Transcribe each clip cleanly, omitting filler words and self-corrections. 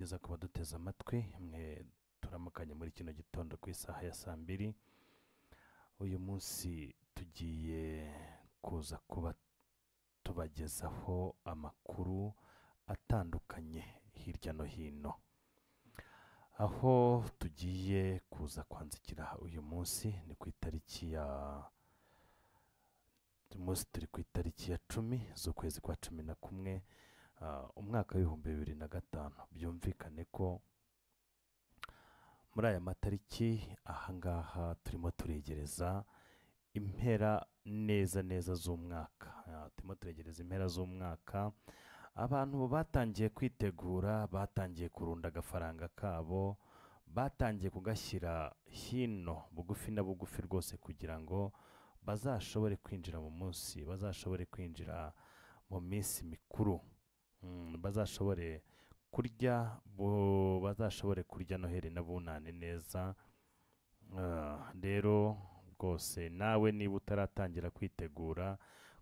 byiza kuba duteze amatwi mwe turamukanye muri kino gitondo ku isaha ya saa mbiri. Uyu munsi tugiye kuza kuba tubagezaho amakuru atandukanye hirya no hino, aho tugiye kuza kwanzikira uyu munsi ni ku itariki ya turi ku itariki ya 10 z'ukwezi kwa 11 umwaka w'ibihumbi 2005. byumvikane ko muri aya matariki ahangaha turimo turegereza impera neza z'umwaka. Turimo turegereza impera z'umwaka, abantu batangiye kwitegura, batangiye kurunda agafaranga kabo, batangiye kugashyira hino bugufi na bugufi rwose, kugira ngo bazashobore kwinjira mu munsi, bazashobore kwinjira mu minsi mikuru, bazashobore kurya, bazashobore kurya noheli na bunane neza. Rero rwose nawe niba utaratangira kwitegura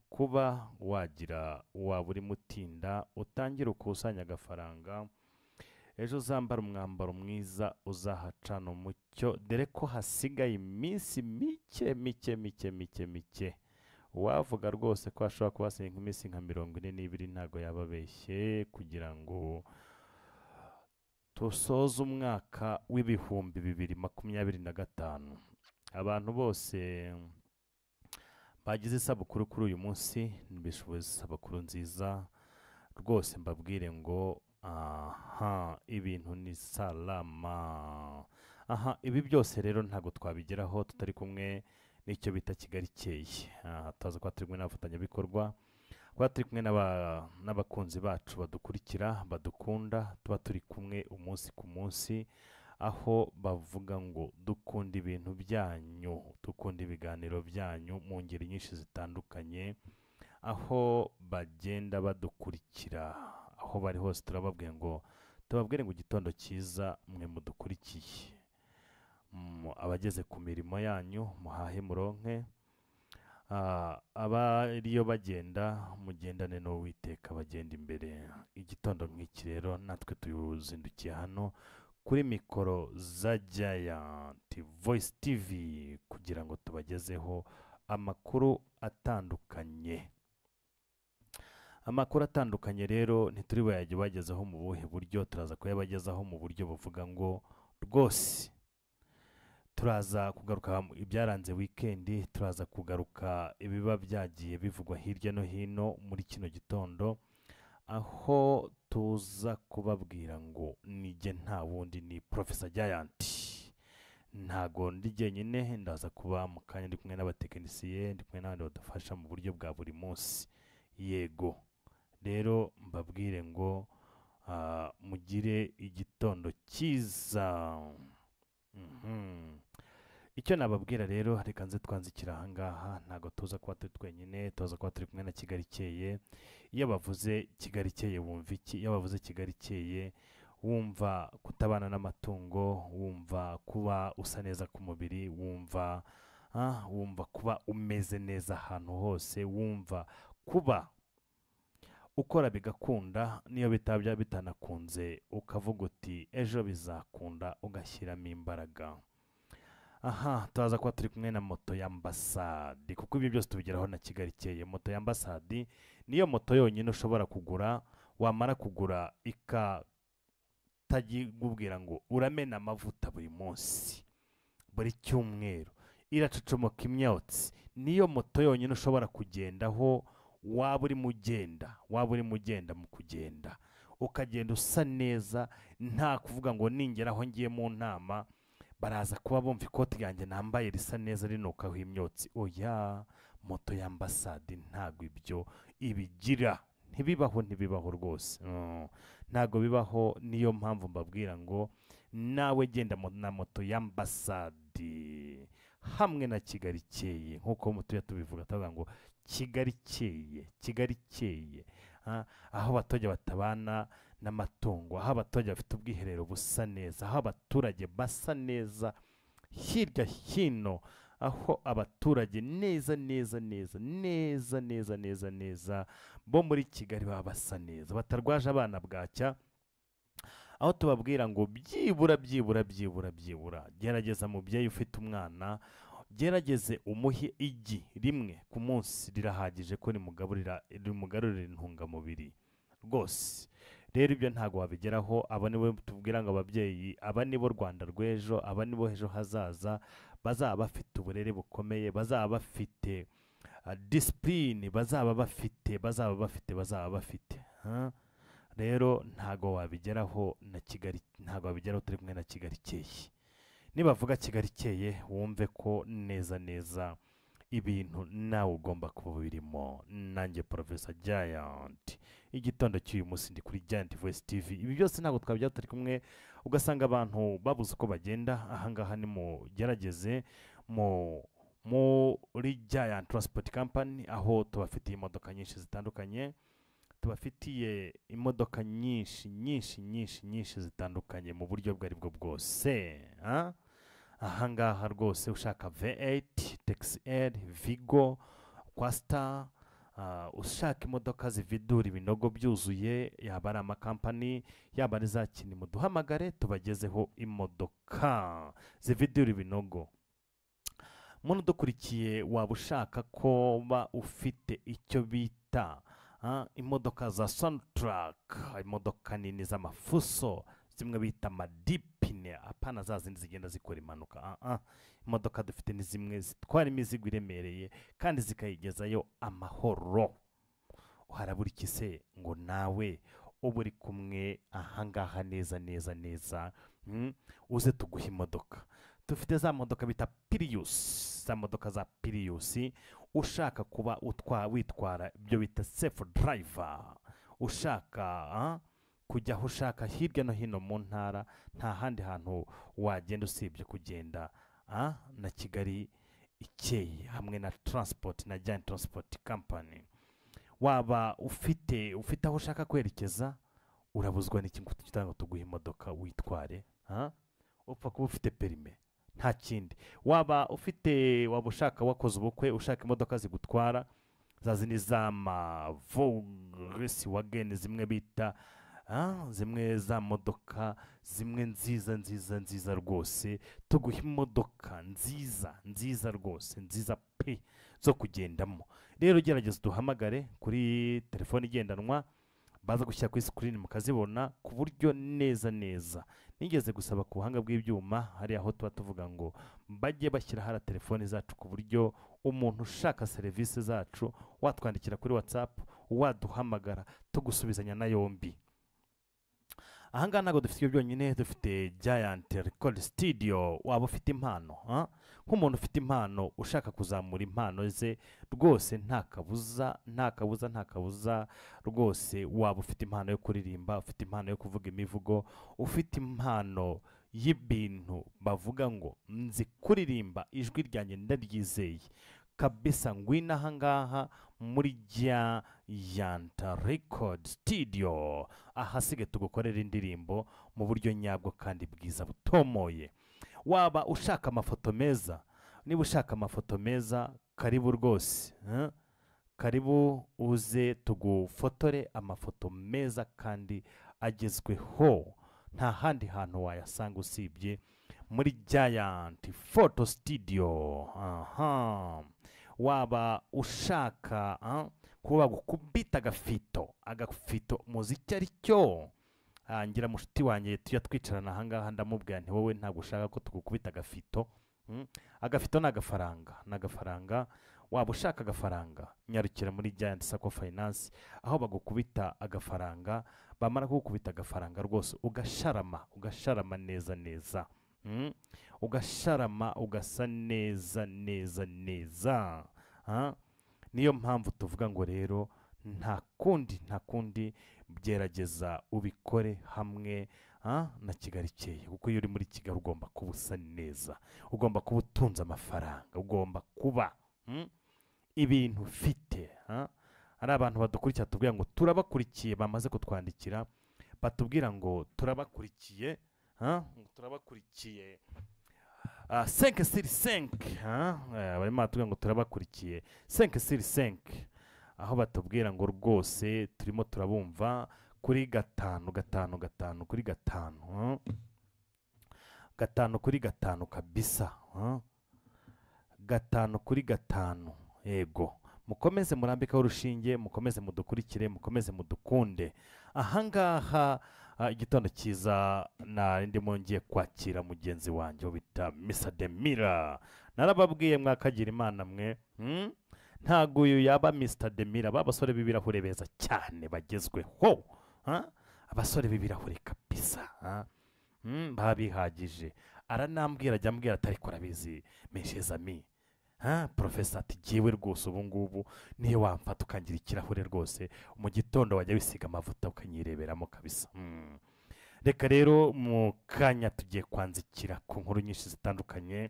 kuba wagira waba uri mutinda, utangire ukusanya agafaranga, ejo uzambara umwambaro mwiza uzahacana umucyo, dore ko hasigaye iminsi mike. Wavuga rwose ko hashobora kuba hasigaye nk'iminsi nka 42 ntago yababeshye, kugira ngo tusoze umwaka w'ibihumbi 2025. Abantu bose bagize isabukuru kuri uyu munsi nibishoboye isabukuru nziza rwose, mbabwire ngo ibintu ni salama. Ibi byose rero ntago twabigeraho tutari kumwe n'icyo bita Kigali Ikeye. Tuza kuba turi kumwe n'abafatanyabikorwa, kuba turi kumwe n'abakunzi bacu badukurikira, badukunda, tuba turi kumwe umunsi ku munsi, aho bavuga ngo dukunda ibintu byanyu, dukunda ibiganiro byanyu mu ngeri nyinshi zitandukanye, aho bagenda badukurikira, aho bari hose turababwiye ngo tubabwire ngo igitondo cyiza mwe mudukurikiye. Abageze ku mirimo yanyu muhahe muronke, abariyo bagenda mugendane n'Uwiteka bagenda imbere. Igitondo nk'iki rero natwe tuzindukiye hano kuri mikoro za Giant Voice TV kugira ngo tubagezeho amakuru atandukanye. Amakuru atandukanye rero ntituri bayajye bagezaho mu buhe buryo, turaza kuyabagezaho mu buryo buvuga ngo rwose turaza kugaruka ibyaranze weekend, turaza kugaruka ibiba byagiye bivugwa hirya no hino muri kino gitondo, aho tuza kubabwira ngo nijye nta wundi ni Professor Giant. Ntago ndi jyenyine, ndaza kuba mu kanya ndi kumwe n'abatekinisiye, ndi kumwe n'abandi badufasha mu buryo bwa buri munsi. Yego rero mbabwire ngo mugire igitondo cyiza. Icyo nababwira rero, reka nze twanzikira ahangaha, ntago tuza kuba turi twenyine, tuza kuba turi kumwe na Kigali Ikeye. Iyo bavuze Kigali Ikeye wumva iki? Iyo bavuze Kigali Ikeye wumva kutabana n'amatungo, wumva kuba usa neza ku mubiri, wumva kuba umeze neza ahantu hose, wumva kuba ukora bigakunda, niyo bitabya bitanakunze ukavuga uti ejo bizakunda, ugashyiramo imbaraga. Tuza kuba turi kumwe na moto ya Ambasade, kuko ibyo byose tubigeraho na Kigali Ikeye. Moto ya Ambasade niyo moto yonyine ushobora kugura, wamara kugura ikatagikubwira ngo uramena amavuta buri munsi, buri cyumweru, iracucomoka imyotsi. Niyo moto yonyine ushobora kugendaho, waba uri mugenda mu kugenda ukagenda usa neza, nta kuvuga ngo ningeraho ngiye mu nama baraza kuba bumva ikoti ryanjye nambaye risa neza rinukaho imyotsi. Oya, moto ya Ambasade ntago ibyo ibigira, ntibibaho rwose, ntago bibaho. Niyo mpamvu mbabwira ngo nawe genda na moto ya Ambasade hamwe na Kigali Ikeye, nk'uko mutuye tubivuga, tuvuga ngo Kigali Ikeye, aho abaturage batabana n'amatungo, aho abaturage bafite ubwiherero busa neza, aho abaturage basa neza hirya hino, aho abaturage neza bo muri Kigali baba basa neza, batarwaje abana bwacya, aho tubabwira ngo byibura gerageza mubyeyi ufite umwana gerageze umuhe igi rimwe ku munsi rirahagije ko rimugarurira intungamubiri rwose. Rero ibyo ntabwo wabigeraho. Aba nibo tubwira ngo ababyeyi, aba nibo Rwanda rw'ejo, aba nibo ejo hazaza, bazaba bafite uburere bukomeye, bazaba bafite disipurine, bazaba bafite rero ntabwo wabigeraho na Kigali, ntabwo wabigeraho turi kumwe na Kigali ikeye. Nibavuga Kigali ikeye wumve ko neza neza ibintu nawe ugomba kuba birimo. Nanjye Professor Giant, igitondo cy'uyu munsi ndi kuri Giant Voice TV. Ibi byose ntabwo twabijyaho turi kumwe ugasanga abantu babuze uko bagenda. Ahangaha ni mugerageze muri Giant Transport Company, aho tubafitiye imodoka nyinshi zitandukanye, tubafitiye imodoka nyinshi zitandukanye mu buryo bwo ari bwo bwose. Ahangaha rwose ushaka V8, Taxi L, Vigo, Quastar, ushaka imodoka zividura ibinogo byuzuye, yaba ari amakampani yaba ari za kini, muduhamagare tubagezeho imodoka zividura ibinogo. Muntu dukurikiye, waba ushaka kuba ufite icyo bita imodoka za Sonatrach, imodoka nini z'amafuso, zimwe bita amadipine, apana za zindi zigenda zikora impanuka. Imodoka dufite ni zimwe zitwara imizigo iremereye kandi zikayigezayo amahoro. Uharabura iki se ngo nawe uba uri kumwe ahangaha neza uze tuguha imodoka. Dufite za modoka bita Prius, za modoka za Prius, ushaka kuba witwara ibyo bita safe driver, ushaka kujya aho ushaka hirya no hino mu ntara, nta handi hantu wagenda usibye kugenda na Kigali ikeye hamwe na transport na Giant Transport Company. Waba ufite aho ushaka kwerekeza, urabuzwa n'iki ngo tutanga tuguha imodoka witware? Upfa kuba ufite perime, nta kindi. Waba ushaka wakoze ubukwe, ushaka imodoka zigutwara, za zindi z'ama Volkswagen, zimwe bita zimwe za modoka zimwe nziza rwose, tuguha imodoka nziza rwose, nziza pe zo kugendamo. Rero gerageza duhamagare kuri telefone igendanwa, baza gushyira kuri screen mukazibona ku buryo neza. Nigeze gusaba ku buhanga bw'ibyuma, hari aho tuba tuvuga ngo bajye bashyira hara telefone zacu ku buryo umuntu ushaka serivisi zacu watwandikira kuri WhatsApp, waduhamagara tugusubizanya na yombi. Ahangaha ntabwo dufite ibyo byonyine, dufite Giant Record Studio. Waba ufite impano, nk'umuntu ufite impano ushaka kuzamura impano ze rwose, nta kabuza rwose. Waba ufite impano yo kuririmba, ufite impano yo kuvuga imivugo, ufite impano y'ibintu bavuga ngo nzi kuririmba, ijwi ryanjye ndaryizeye kabisa, ngwino ahangaha muri Giant Record Studio, ahasige tugukorera indirimbo mu buryo nyabwo kandi bwiza butomoye. Waba ushaka amafoto meza, niba ushaka amafoto meza, karibu rwose, karibu uze tugufotore amafoto meza kandi agezweho. Nta handi hantu wayasanga usibye muri Giant Photo Studio. Waba ushaka kuba gukubita agafito muziki ari cyo, ngira mushuti wanjye tujya twicarana ahangaha ndamubwira nti wowe ntabwo ushaka ko tugukubita agafito. Agafito ni agafaranga. Waba ushaka agafaranga, nyarukira muri Giant Sacco Finance, aho bagukubita agafaranga. Bamara kugukubita agafaranga rwose ugasharama neza, ugasharama ugasa neza. Niyo mpamvu tuvuga ngo rero nta kundi gerageza ubikore hamwe na Kigali ikeye, kuko iyo uri muri Kigali ugomba kuba usa neza, ugomba kuba utunze amafaranga, ugomba kuba ibintu ufite. Ari abantu badukurikira tubwira ngo turabakurikiye, bamaze kutwandikira batubwira ngo turabakurikiye 5 sur 5, barimo batubwira ngo turabakurikiye 5 sur 5, aho batubwira ngo rwose turimo turabumva kuri gatanu gatanu gatanu kuri gatanu gatanu kuri gatanu kabisa gatanu kuri gatanu. Yego, mukomeze murambikaho urushinge, mukomeze mudukurikire, mukomeze mudukunde. Ahangaha igitondo cyiza, ndimo ngiye kwakira mugenzi wanjye bita Mr Demira. Narababwiye mwakagira imana mwe, ntago uyu yaba Mr Demira. Babasore b'ibirahure beza cyane bagezweho, abasore b'ibirahure kabisa, babihagije. Aranambwira, ajya ambwira atari ko arabizi meshezami, profesa ati jyewe rwose ubu ngubu niyo wamfata ukangira ikirahure rwose mu gitondo wajya wisiga amavuta ukanyireberamo kabisa. Reka rero mu kanya tugiye kwanzikira ku nkuru nyinshi zitandukanye,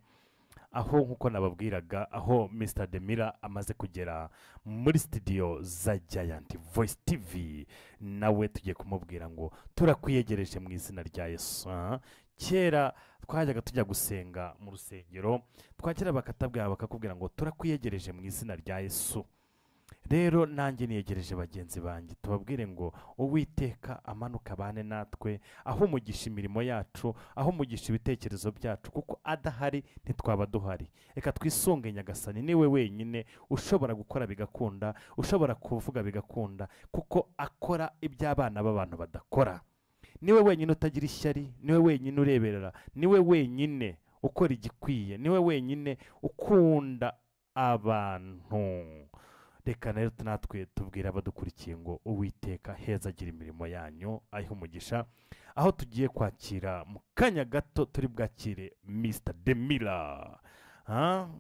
aho nkuko nababwiraga, aho Mr Demira amaze kugera muri studio za Giant Voice TV, nawe tugiye kumubwira ngo turakwiyegereje mu izina rya Yesu. Kera twajyaga tujya gusenga mu rusengero, twakira bakakubwira ngo turakwiyegereje mu izina rya Yesu. Rero nanjye niyegereje bagenzi banjye, tubabwire ngo Uwiteka amanuka abane natwe, aho umugisha imirimo yacu, aho umugisha ibitekerezo byacu, kuko adahari ntitwaba duhari. Reka twisunge Nyagasani, niwe wenyine ushobora gukora bigakunda, ushobora kuvuga bigakunda, kuko akora iby'abana b'abantu badakora. Niwe wenyine utagira ishyari, niwe wenyine ureberera, niwe wenyine ukora igikwiye, niwe wenyine ukunda abantu. Reka rero natwe tubwira abadukurikiye ngo Uwiteka heza agira imirimo yanyu, ayiha umugisha. Aho tugiye kwakira mu kanya gato turi bwakire Mr Demira.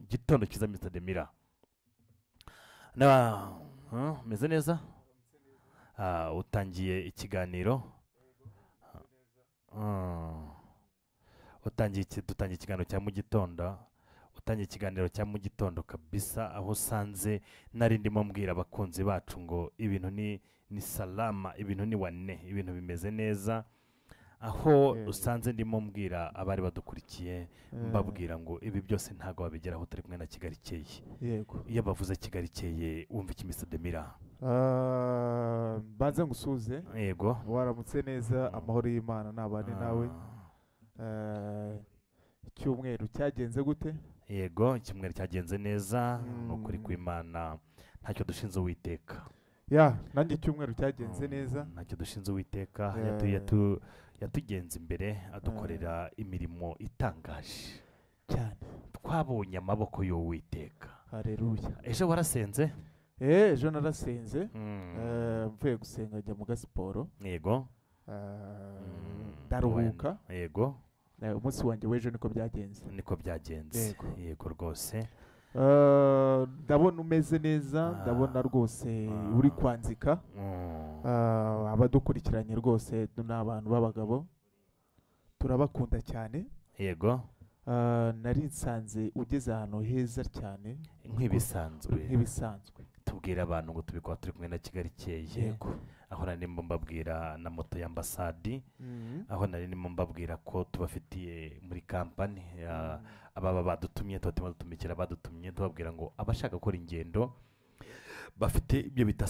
Gitondo cyiza Mr Demira. Meze neza? Utangiye ikiganiro? Dutangiye ikiganiro cya mu gitondo. Utangiye ikiganiro cya mu gitondo kabisa, aho usanze nari ndimo mbwira abakunzi bacu ngo ibintu ni salama, ibintu ni wane, ibintu bimeze neza. Aho usanze ndimo mbwira abari badukurikiye, mbabwira ngo ibi byose ntago wabigeraho turi kumwe na Kigali Ikeye. Yego. Iyo bavuze Kigali Ikeye wumva iki Mr Demira? Banze ngusuze. Yego. Waramutse neza, amahoro y'Imana nabane nawe. Icyumweru cyagenze gute? Yego, icyumweru cyagenze neza, nukuri kw'Imana ntacyo dushinze Uwiteka. Nanjye icyumweru cyagenze neza, ntacyo dushinze Uwiteka. Yatugenze imbere adukorera imirimo itangaje cyane. Twabonye amaboko y'Uwiteka. Haleluya. Ejo warasenze? Ejo narasenze, mvuye gusenga njya mu gasiporo. Yego. Ndaruhuka. Yego. Umunsi wanjye w'ejo niko byagenze. Niko byagenze. Yego rwose. Ndabona umeze neza, ndabona rwose uri kwanzika. Abadukurikiranye rwose ni abantu b'abagabo, turabakunda cyane. Yego. Nari nsanze ugeze ahantu heza cyane nk'ibisanzwe. Tubwira abantu ngo tubikora turi kumwe na Kigali Ikeye. Yego. Aho nari ndimo mbabwira na moto ya Ambasadi, aho nari ndimo mbabwira ko tubafitiye muri kampani ababa badutumye, tuba dutumikira badutumye, tubabwira ngo abashaka gukora ingendo bafite ibyo bita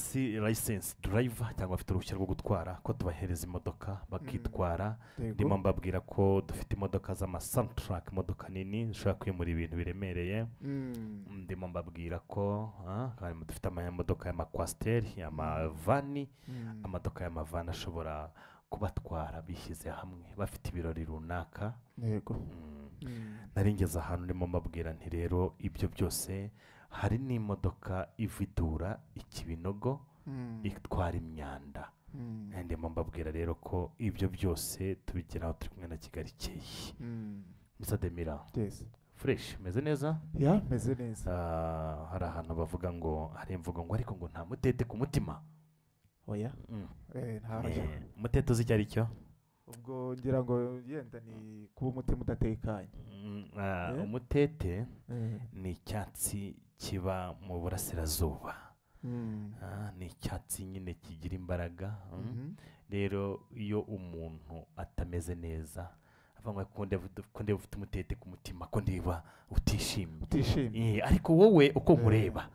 license driver cyangwa bafite uruhushya rwo gutwara, ko tubahereza imodoka bakitwara. Ndimo mbabwira ko dufite imodoka z'amasantarake, imodoka nini zishobora kwimura ibintu biremereye. Ndimo mbabwira ko dufite amamodoka y'amakwasiteri, amavani, amamodoka y'amavani ashobora kubatwara bishyize hamwe bafite ibirori runaka. Yego. Nari ngeze ahantu ndimo mbabwira nti rero ibyo byose, hari n'imodoka ividura ikibinogo itwara imyanda. Ndimo mbabwira rero ko ibyo byose tubigeraho turi kumwe na Kigali Ikeye. Mr Demira. Yes. Fresh, meze neza? Meze neza. Hari ahantu bavuga ngo, hari imvugo ngo ariko ngo nta mutete ku mutima. Oya. Mutete uzi icyo ari cyo? Ubwo ngira ngo yenda ni kuba umutima udatekanye. Umutete ni icyatsi kiba mu burasirazuba. Ni icyatsi nyine kigira imbaraga. Rero iyo umuntu atameze neza, avanga ko ndeba ufite umutete ku mutima, ko ndeba utishimye. Ariko wowe uko nkureba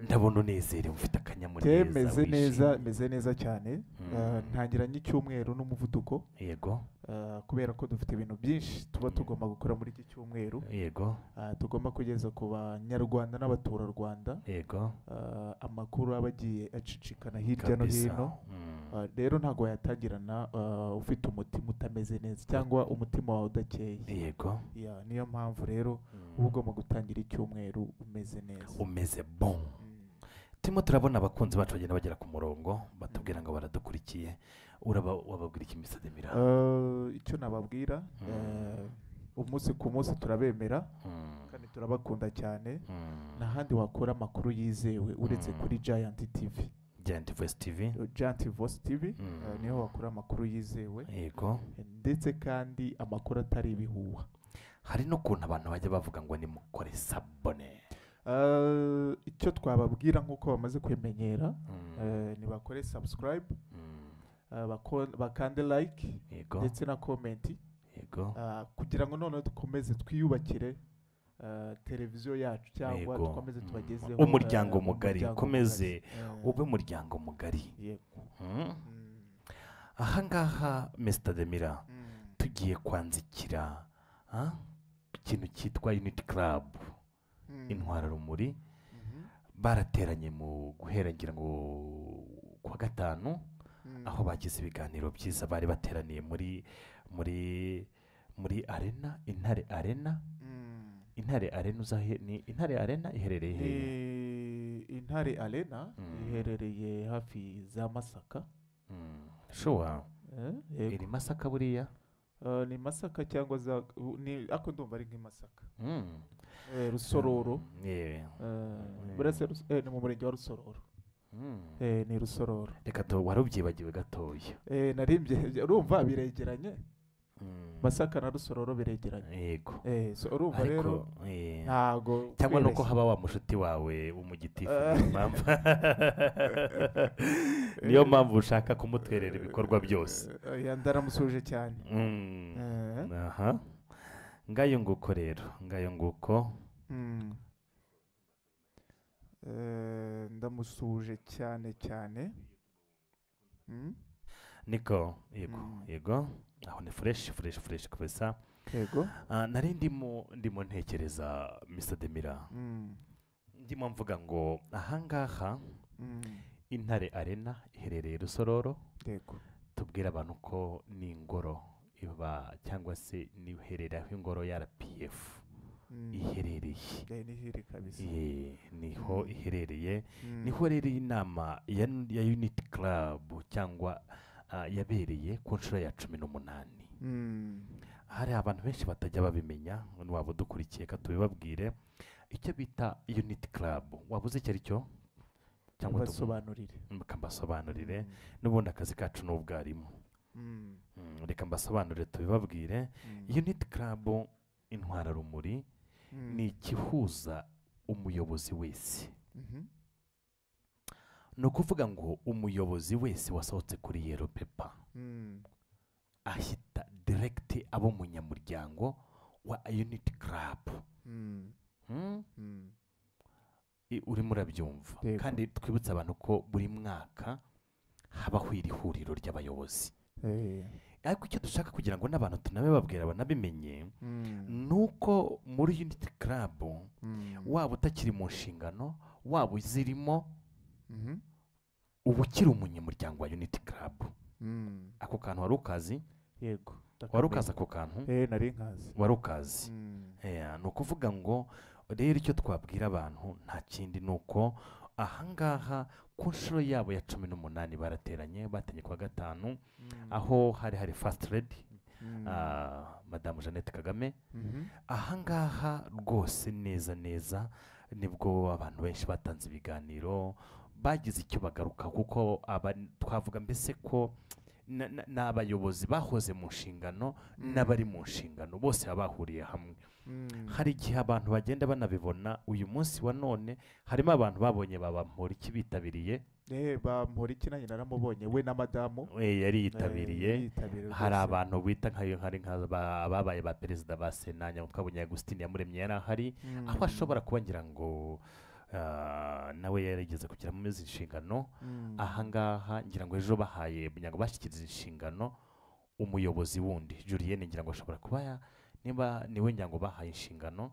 ndabona unezerewe ufite akanyamuneza meze neza cyane. Ntangira n'icyumweru n'umuvuduko. Yego. Kubera ko dufite ibintu byinshi tuba tugomba gukora muri iki cyumweru. Yego. Tugomba kugeza ku banyarwanda n'abaturarwanda. Yego. Amakuru aba agiye acicikana hirya no hino. Rero ntabwo yatangirana ufite umutima utameze neza cyangwa umutima wawe udakeye. Yego. Niyo mpamvu rero uba ugomba gutangira icyumweru umeze neza, umeze bon. Turimo turabona abakunzi bacu bagenda bagera ku murongo batubwira ngo baradukurikiye. Wababwira iki Mr. Demira? Icyo nababwira, umunsi ku munsi turabemera kandi turabakunda cyane. N'ahandi wakora amakuru yizewe uretse kuri Giant TV. Giant Voice TV. Giant Voice TV niho wakora amakuru yizewe. Yego. Ndetse kandi amakuru atari ibihuha. Hari n'ukuntu abantu bajya bavuga ngo nimukore sabone. Icyo twababwira nk'uko bamaze kwimenyera, nibakore subscribe, bakande like ndetse na comment, kugira ngo noneho dukomeze twiyubakire televiziyo yacu cyangwa dukomeze tubagezeho umuryango mugari, ukomeze ube umuryango mugari. Ahangaha Mr. Demira tugiye kwanzikira ikintu cyitwa Unity Club Intwararumuri. Barateranye mu guhera ngira ngo kwa gatanu, aho bagize ibiganiro byiza. Bari bateraniye muri arena, Intare Arena. Intare Arena ni Intare Arena iherereye hehe? Intare Arena iherereye hafi za Masaka. Sure. Iri Masaka buriya? Ni Masaka cyangwa ako ndumva ari nk'Imasaka. Rusororo. Ni mu murenge wa Rusororo. Ni Rusororo. Reka warubyibagiwe gatoya. Narimbye urumva biregeranye. Masaka na Rusororo biregeranye. Yego. Urumva rero ntago cyangwa nuko haba wa mushuti wawe umugitifu niyo mpamvu ushaka kumutwerera ibikorwa byose. Ndaramusuje cyane. Aha. Ngayo nguko rero, ngayo nguko. Ndamusuje cyane cyane. Niko, yego. Aho ni fresh kabisa. Yego. Nari ndimo ntekereza Mr. Demira. Ndimo mvuga ngo ahangaha Intare Arena iherereye Rusororo. Yego. Tubwira abantu ko ni ingoro iba cyangwa se niherera aho ingoro ya RPF iherereye. Niho iherereye. Niho rero inama ya Unity Club cyangwa yabereye ku nshuro ya 18. Hari abantu benshi batajya babimenya, waba udukurikiye ka tubibabwire icyo bita Unity Club. Wabuze icyo ari cyo cyangwa mbasobanurire n'ubundi akazi kacu n'ubwarimu. Reka mbasobanurire tubibabwire. Unity Club Intwararumuri ni ikihuza umuyobozi wese. Ni ukuvuga ngo umuyobozi wese wasohotse kuri Yellow Paper ahita direct abo umunyamuryango wa Unity Club. Urimo urabyumva. Kandi twibutsa abantu ko buri mwaka habaho iri huriro ry'abayobozi. Ariko icyo dushaka kugira ngo n'abantu tunabibabwira banabimenye nuko muri Unity Club waba utakiri mu nshingano, waba uzirimo, uba ukiri umunyamuryango wa Unity Club. Ako kantu wari ukazi? Yego. Wari ukazi ako kantu? Nari nkazi. Wari ukazi. Ni ukuvuga ngo rero icyo twabwira abantu nta kindi nuko ahangaha ku nshuro yabo ya 18 barateranye, batanye kwa gatanu, aho hari First Lady Madame Jeannette Kagame. Ahangaha rwose neza nibwo abantu benshi batanze ibiganiro, bagize icyo bagaruka, kuko twavuga mbese ko n'abayobozi bahoze mu nshingano n'abari mu nshingano bose bahuriye hamwe. Hari igihe abantu bagenda banabibona. Uyu munsi wa none harimo abantu babonye Bamporiki bitabiriye. Bamporiki nanjye naramubonye, we na madamu yari yitabiriye. Hari abantu bita ababaye ba perezida ba Sena, twabonye Agustin Iyamuremye yari ahari, aho ashobora kuba ngira ngo nawe yarigeze kugira mu izi nshingano ahangaha ngira ngo ejo bahaye ngira ngo bashyikiriza inshingano umuyobozi wundi Julienne ngira ngo ashobora kuba niba niwe ngira ngo bahaye inshingano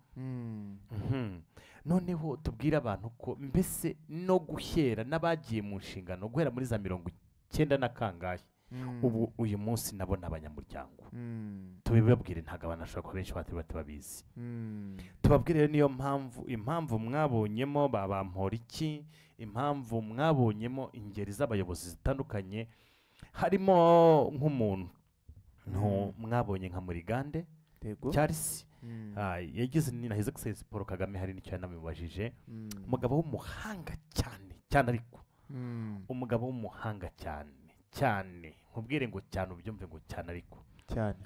noneho tubwire abantu ko mbese no guhera n'abagiye mu nshingano guhera muri za 90 na kangahe ubu uyu munsi nabo n'abanyamuryango tubibabwire ntabwo abantu bashobora kuba benshi batari babizi tubabwire niyo impamvu mwabonyemo babampora iki impamvu mwabonyemo ingeri z'abayobozi zitandukanye harimo nk'umuntu mwabonye nka Murigande Charles yagize na His Excellency Paul Kagame hari n'icyo yanamubajije umugabo w'umuhanga cyane ariko umugabo w'umuhanga cyane nkubwire ngo cyane ubyumve ngo cyane ariko cyane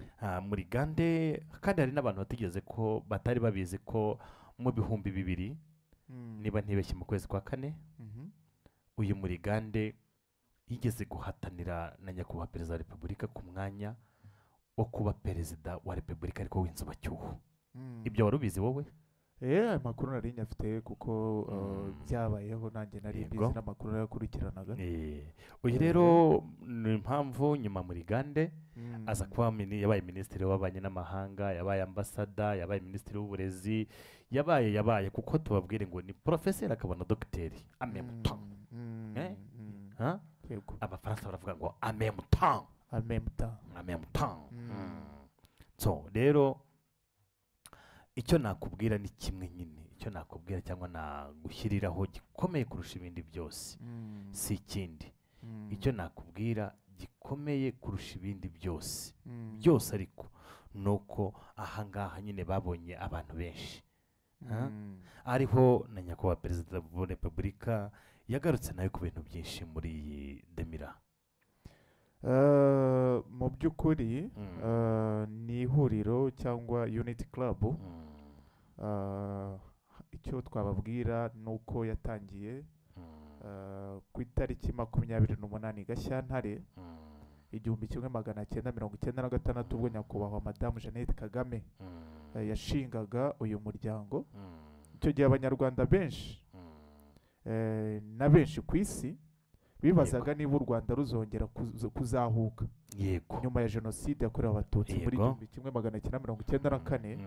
Murigande kandi hari n'abantu batigeze ko batari babizi ko mu 2000 niba ntibeshye mu kwezi kwa 4 uyu Murigande yigeze guhatanira na nyakubahwa perezida wa repubulika ku mwanya wo kuba perezida wa repubulika ariko w'inzibacyuho ibyo wari ubizi wowe amakuru nari nyafite kuko byabayeho nanjye nari mbizi n'amakuru yakurikiranaga uyu rero ni impamvu nyuma Murigande aza kuba yabaye minisitiri w'abanye n'amahanga yabaye ambasada yabaye minisitiri w'uburezi yabaye kuko tubabwire ngo ni professeur akabona dogiteri amemuta abafaransa baravuga ngo amemuta so rero icyo nakubwira ni kimwe nyine icyo nakubwira cyangwa nagushyiriraho gikomeye kurusha ibindi byose si ikindi icyo nakubwira gikomeye kurusha ibindi byose ariko nuko ahangaha nyine babonye abantu benshi ariho na nyakubahwa perezida wa repubulika yagarutse nawe ku bintu byinshi muri iyi demira mu by'ukuri ni ihuriro cyangwa unity club icyo twababwira ni uko yatangiye ku itariki 28 Gashyantare 1996 ubwo nyakubahwa madamu Jeannette Kagame yashingaga uyu muryango icyo gihe abanyarwanda benshi na benshi ku isi bibazaga niba u Rwanda ruzongera kuzahuka nyuma ya jenoside yakorewe abatutsi muri 1994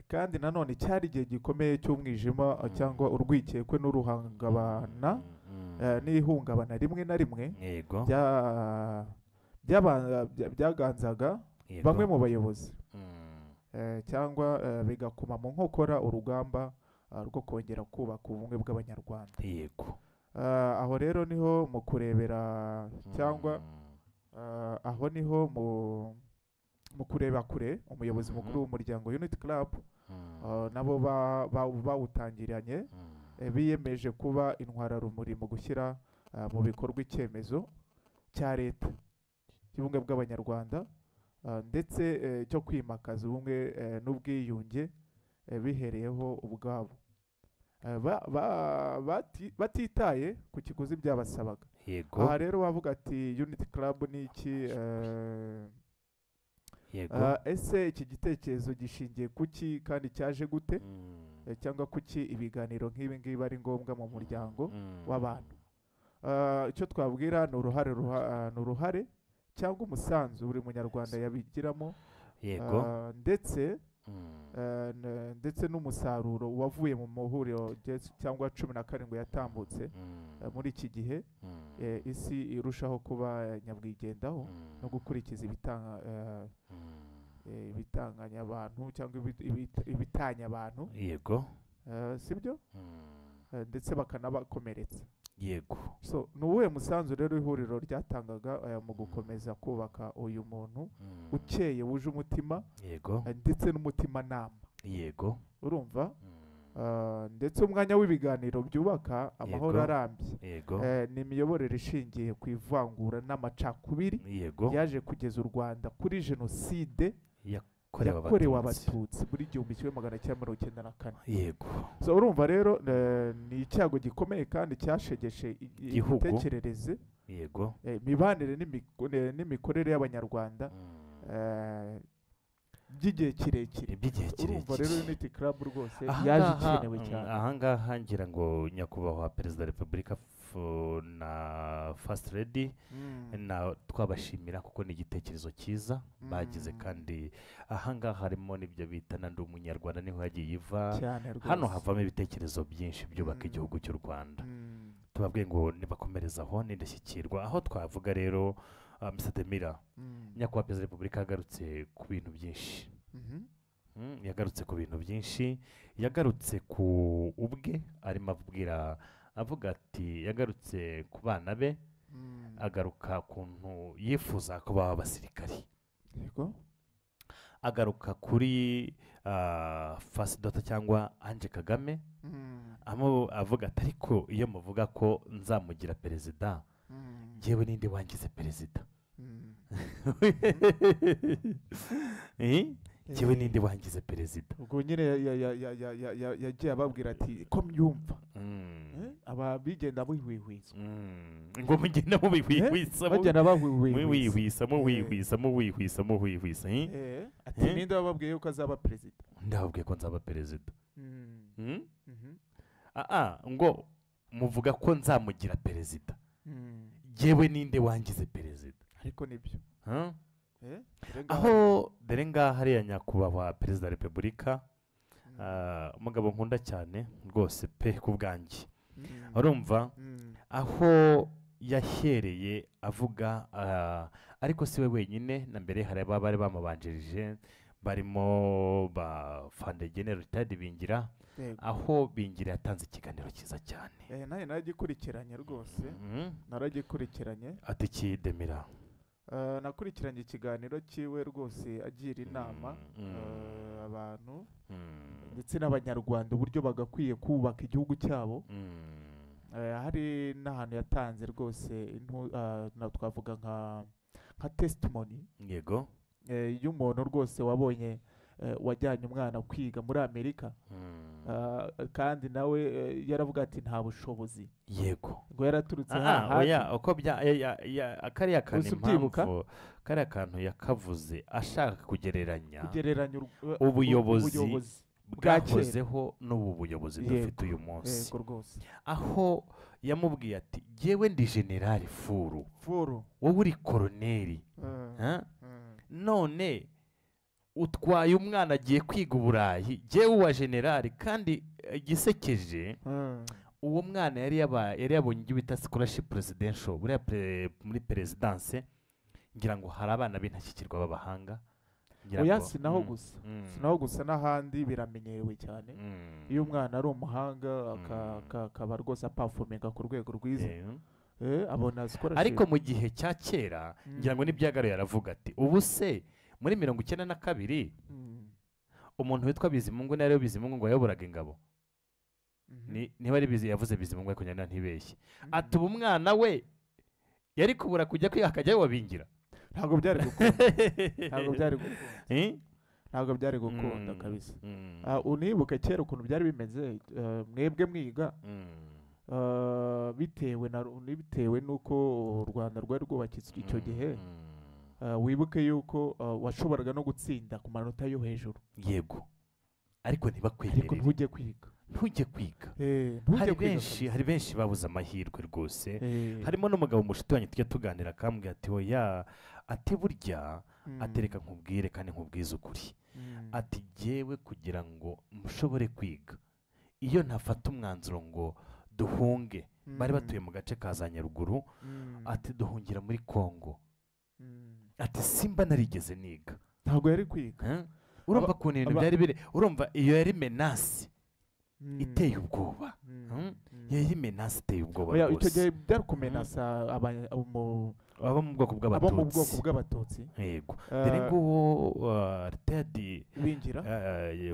kandi nanone cyari igihe gikomeye cy'umwijima cyangwa urwikekwe n'uruhangabana n'ihungabana rimwe na rimwe byaganzaga bamwe mu bayobozi cyangwa bigakoma mu nkokora urugamba rwo kongera kubaka ubumwe bw'abanyarwanda aho rero niho mu kurebera cyangwa aho niho mu kureba kure umuyobozi mukuru w'umuryango Unity Club nabo bawutangiranye biyemeje kuba intwararumuri mu gushyira mu bikorwa icyemezo cya leta cy'ubumwe bw'abanyarwanda ndetse cyo kwimakaza ubumwe n'ubwiyunge bihereyeho ubwabo batitaye ku kiguzi byabasabaga aha rero wavuga ati Unity Club ni iki ese iki gitekerezo gishingiye kuki kandi cyaje gute cyangwa kuki ibiganiro nk'ibi ngibi ari ngombwa mu muryango w'abantu icyo twabwira ni uruhare cyangwa umusanzu buri munyarwanda yabigiramo ndetse n'umusaruro wavuye mu mahuriro cyangwa 17 yatambutse muri iki gihe isi irushaho kuba nyabwigendaho no gukurikiza ibitanganya abantu cyangwa ibitanya abantu sibyo ndetse bakanabakomeretsa so ni uwuhe musanzu rero ihuriro ryatangaga mu gukomeza kubaka uyu muntu ukeye wuje umutima ndetse n'umutimanama urumva ndetse umwanya w'ibiganiro byubaka amahoro arambye ni imiyoborere ishingiye ku ivangura n'amacakubiri yaje kugeza u Rwanda kuri jenoside yakorewe abatutsi muri 1994 so urumva rero ni icyago gikomeye kandi cyashegeshe imitekerereze imibanire n'imikorere y'abanyarwanda by'igihe kirekire. iby'igihe urumva rero kirekire Unity Club rwose Aha yaje ngaha, ikenewe cyane. ahangaha ngira ngo nyakubahwa perezida wa repubulika na first lady na twabashimira kuko ni igitekerezo cyiza bagize, kandi ahangaha harimo n'ibyo bita na ndi umunyarwanda niho yagiye iva. cyane rwose. Hano havamo ibitekerezo byinshi byubaka igihugu cy'u Rwanda. Tubabwiye ngo nibakomerezaho n'indashyikirwa, aho twavuga rero Mr. Demira, nyakubahwa perezida wa repubulika yagarutse ku bintu byinshi. Yagarutse ku bintu byinshi, yagarutse ku ubwe arimo avuga ati yagarutse ku bana be, agaruka kuntu yifuza ko baba abasirikari, yego, agaruka kuri First Daughter cyangwa Ange Kagame, avuga ati ariko iyo muvuga ko nzamugira perezida, njyewe ninde wangize perezida? njyewe ninde wangize perezida? ubwo nyine yagiye ababwira ati ko myumva aba bigenda bihwihwisa, ngo mugenda mubihwihwisa, bagenda bahwihwisa, muhwihwisa ati ninde wababwiye ko azaba perezida? ndababwiye ko nzaba perezida. ngo muvuga ko nzamugira perezida, njyewe ninde wangize perezida? ariko nibyo aho dore ngaha hariya nyakubahwa perezida wa repubulika, umugabo nkunda cyane rwose pe ku bwanjye, urumva aho yahereye avuga, ariko si we wenyine, na mbere hari abari bamubanjirije barimo ba Fandegene Rutadi Bingira, aho Bingira yatanze ikiganiro cyiza cyane. nawe naragikurikiranye rwose, naragikurikiranye. ati Kidemira, nakurikiranye ikiganiro cyiwe rwose agira inama abantu ndetse n'abanyarwanda uburyo bagakwiye kubaka igihugu cyabo. hari n'ahantu yatanze rwose twavuga nka testimony, yego, y'umuntu rwose wabonye wajyanye umwana kwiga muri Amerika, kandi nawe yaravuga ati nta bushobozi, yego, ngo yaraturutse uko kariya kantu impamvu kariya kantu yakavuze ashaka kugereranya ubuyobozi bwahozeho n'ubu buyobozi dufite uyu munsi, aho yamubwiye ati jyewe ndi generali Furu, wowe uri koroneri, none utwaye umwana agiye kwiga Uburayi, jyewe wa generali, kandi gisekeje uwo mwana yari yabonye ibyo bita scholarship presidential muri perezidanse, ngira ngo hari abana b'intashyikirwa b'abahanga. oya sinaho gusa n'ahandi biramenyerewe cyane, iyo umwana ari umuhanga akaba rwose apafominga ku rwego rwiza, abona scholarship. ariko mu gihe cya kera ngira ngo n'ibyagaruye aravuga ati ubu se muri 1992 umuntu witwa Bizimungu nari Bizimungu ngo yayoboraga ingabo, niba ari yavuze Bizimungu ariko nyana ntibeshye, ati ubu umwana we yari kubura kujya kwiga akajya wabingira, ntabwo byari gukunda kabisa. unibuka kera ukuntu byari bimeze, mwebwe mwiga bitewe n'uko u Rwanda rwari rwubakitswe icyo gihe, wibuke yuko washoboraga no gutsinda ku manota yo hejuru, yego, ariko ntibakwemerere, ntujye kwiga, hari benshi babuze amahirwe rwose. harimo n'umugabo mushuti wanjye tujya tuganira akambwira ati oya, ati burya atereka nkubwire kandi nkubwize ukuri, ati jyewe kugira ngo mushobore kwiga, iyo ntafata umwanzuro ngo duhunge, bari batuye mu gace ka za Nyaruguru, ati duhungira muri Kongo, ati simba narigeze niga, ntabwo yari kwiga. urumva ukuntu ibintu byari biri, urumva iyo yari menasi iteye ubwoba, yari menasi iteye ubwoba rwose. icyo gihe byari kumenasa abo mu bwoko bw'abatutsi, yego. dore nguwo Rutadi Bingira,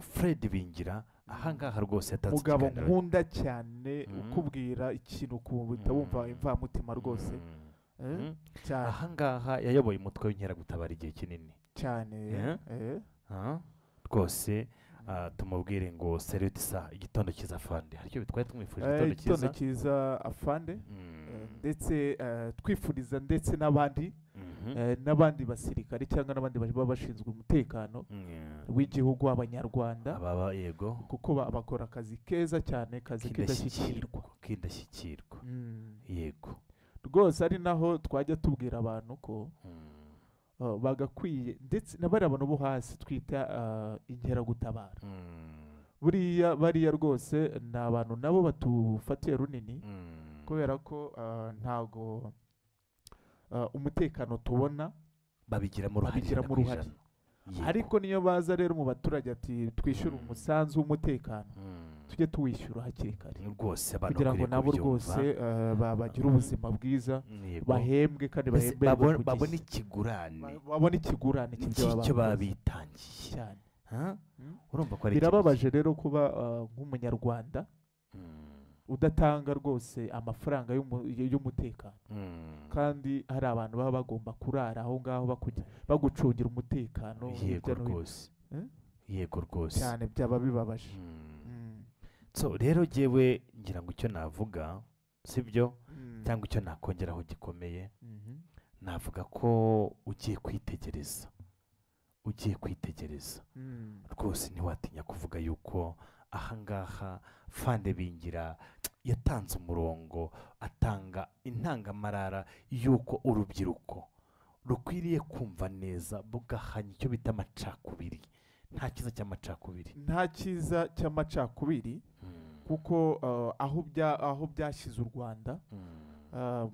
Fred Bingira, ahangaha rwose yatanze umugabo nkunda cyane, ukubwira ikintu ukubita wumva imvamutima rwose. ahangaha yayoboye umutwe w'inkeragutabara igihe kinini cyane rwose. tumubwire ngo serutisa igitondo cyiza afande, haricyo bitwaye tumwifurije igitondo cyiza afande, ndetse twifuriza ndetse n'abandi basirikare cyangwa n'abandi baba bashinzwe umutekano w'igihugu abanyarwanda ababa yego kuko bakora akazi keza cyane, kazi k'indashyikirwa. k'indashyikirwa yego rwose ari naho twajya tubwira abantu ko bagakwiye, ndetse na bariya bantu bo hasi twita inkeragutabara, bariya rwose ni abantu nabo batufatiye runini, kubera ko ntago umutekano tubona babigiramo uruhare. Ariko niyo baza rero mu baturage ati twishyure umusanzu w'umutekano, tujye tuwishyura hakiri kare rwose, kugira ngo nabo rwose bagire ubuzima bwiza, bahembwe kandi bahembwe babone ikigurane cy'icyo baba bitangiye cyane. urumva ko ari birababaje rero kuba nk'umunyarwanda udatanga rwose amafaranga y'umutekano, kandi hari abantu baba bagomba kurara aho ngaho bagucungira umutekano. Yego rwose cyane, byaba bibabaje. so rero jyewe ngira ngo icyo navuga sibyo, cyangwa icyo nakongeraho gikomeye, navuga ko ugiye kwitegereza rwose ntiwatinya kuvuga yuko ahangaha Fande Bingira yatanze umurongo, atanga intangamarara y'uko urubyiruko rukwiriye kumva neza bugahanya icyo bita amacakubiri. Nta cyiza cy'amacakubiri kuko aho byashyize u Rwanda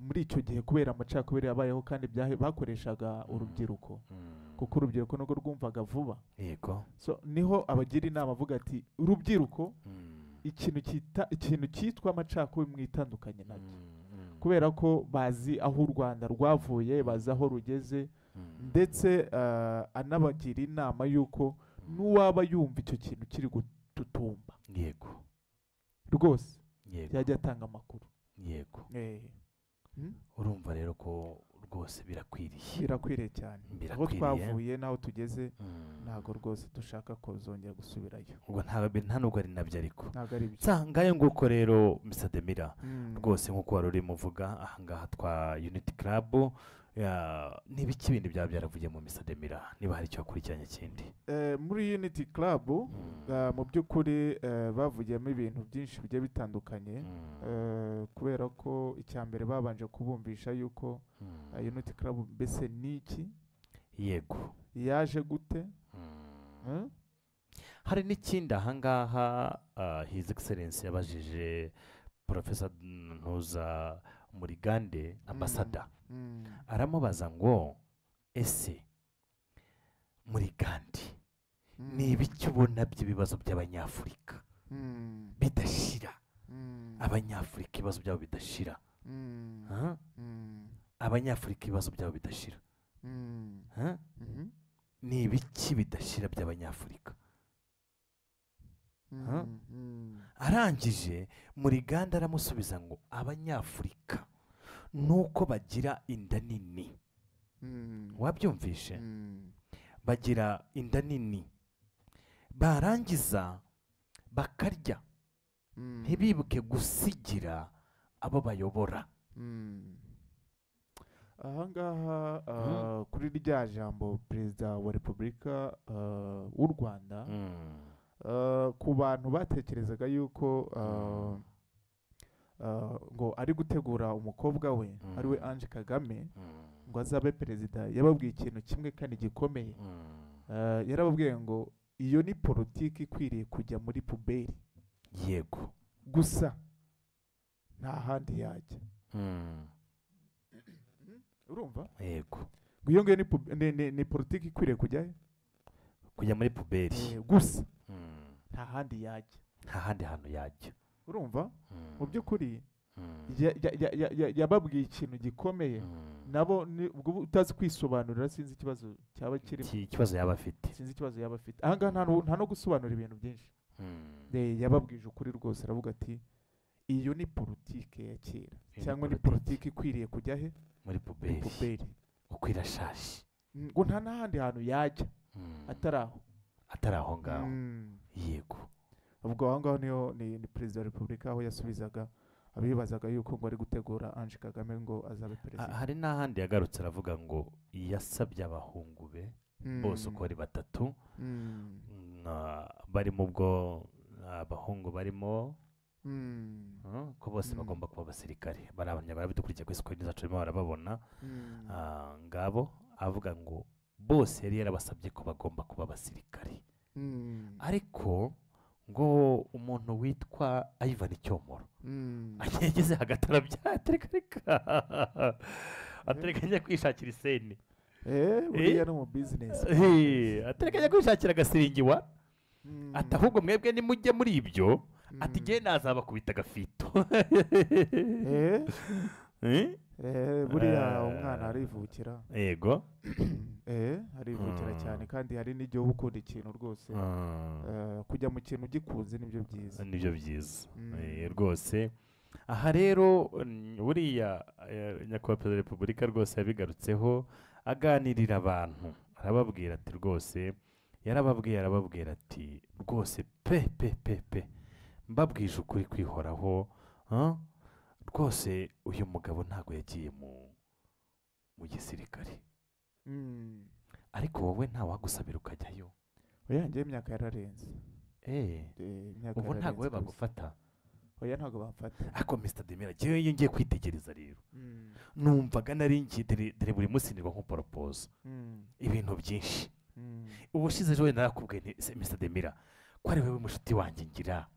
muri icyo gihe, kubera amacakubiri yabayeho kandi bakoreshaga urubyiruko, kuko urubyiruko nubwo rwumvaga vuba. So niho abagira inama avuga ati urubyiruko ikintu cyitwa amacakubiri mwitandukanye nacyo, kubera ko bazi aho u Rwanda rwavuye, bazi aho rugeze, ndetse anabagira inama y'uko n'uwaba yumva icyo kintu kiri gututumba rwose yajya atanga amakuru. urumva rero ko rwose birakwiriye cyane, aho twavuye n'aho tugeze ntabwo rwose dushaka kuzongera gusubirayo. ubwo nta nubwo ari nabyo, ariko ntabwo ari byo. ngayo nguko rero Mr. Demira rwose nk'uko wari urimo uvuga ahangaha twa Unity Club, n'ibiki bindi byaba byaravugiye mu Mr. Demira, niba hari icyo wakurikiranye kindi muri Unity Club. mu by'ukuri bavugiyemo ibintu byinshi bigiye bitandukanye, kubera ko icya mbere babanje kubumvisha yuko Unity Club mbese ni iki, yego yaje gute. hari n'ikindi ahangaha His Excellence yabajije Professor Ntuza Murigande ambasada, aramubaza ngo ese Murigande ni ibiki ubona by'ibibazo by'abanyafurika bidashira, abanyafurika ibibazo byabo bidashira, abanyafurika ibibazo byabo bidashira, ni ibiki bidashira by'abanyafurika? arangije Murigande aramusubiza ngo abanyafurika nuko bagira inda nini. wabyumvishe? bagira inda nini, barangiza bakarya, ntibibuke gusigira abo bayobora. ahangaha kuri rya jambo perezida wa repubulika w'u Rwanda, ku bantu batekerezaga yuko ngo ari gutegura umukobwa we ari we Ange Kagame ngo azabe perezida, yababwiye ikintu kimwe kandi gikomeye. yarababwiye ngo iyo ni politiki ikwiriye kujya muri puberi, yego gusa nta handi yajya. urumva? yego iyo ngiyo ni politiki ikwiriye kujya muri puberi, gusa nta handi yajya, nta handi hantu yajya. urumva? mu by'ukuri yababwiye ikintu gikomeye, nabo utazi kwisobanurira sinzi ikibazo cyaba kirimo, ikibazo yaba afite, sinzi ikibazo yaba afite. ahangaha nta no gusobanura ibintu byinshi. yababwije ukuri rwose, aravuga ati iyo ni politiki ya kera, cyangwa ni politiki ikwiriye kujya he? muri puberi, kuko irashaje, ngo nta n'ahandi hantu yajya atari aho ngaho. yego ubwo aho ngaho niyo ni perezida wa repubulika aho yasubizaga abibazaga yuko ngo ari gutegura Ange Kagame ngo azabe perezida. hari n'ahandi yagarutse aravuga ngo yasabye abahungu be bose uko ari batatu barimo ubwo abahungu barimo ko bose bagomba kuba abasirikare bari abanyarwanda bidukurikiye ku isoko zacu barimo barababona ngabo avuga ngo bose yari yarabasabye ko bagomba kuba abasirikare ariko ngo umuntu witwa Ivan Cyomoro ageze hagati aterekanya kwishakira iseni uriya no mu bizinesi aterekanya kwishakira agasiringiwa ati ahubwo mwebwe nimujye muri ibyo ati igihe nazabakubita agafito buriya umwana arivukira yego arivukira cyane kandi hari n'igihe uba ukunda ikintu rwose kujya mu kintu ugikunze nibyo byiza rwose aha rero buriya nyakubahwa perezida wa repubulika rwose yabigarutseho aganirira abantu arababwira ati rwose arababwira ati rwose pe mbabwije ukuri kwihoraho rwose uyu mugabo ntabwo yagiye mu gisirikare ariko wowe ntawagusabira ukajyayo uyangiye imyaka yararenze ubu ntabwo we bagufata oya ntabwo bamfata ariko Mr. Demira njyewe iyo ngiye kwitegereza rero numvaga nari ngiye dore buri munsi nirwa nk'uporopoza ibintu byinshi ubushize ejo wenda narakubwiye nti Mr. Demira ko ari wowe mushuti wanjye ngira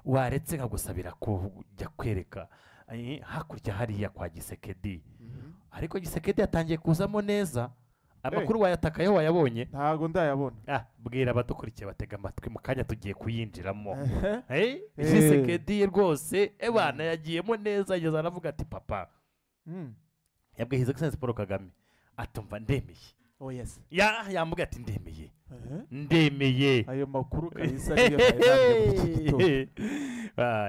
waretse nkagusabira kujya kwereka hakurya hariya kwa Gisekedi ariko Gisekedi yatangiye kuzamo neza amakuru wayatakayeho wayabonye ntabwo ndayabona bwira abadukurikiye batega amatwi mu kanya tugiye kuyinjiramo Gisekedi rwose ebana yagiyemo neza yageze aravuga ati papa yabwiye His Excellency Paul Kagame atumva ndemeye yamubwira ati ndemeye ayo makuru kabisa niyo bayamye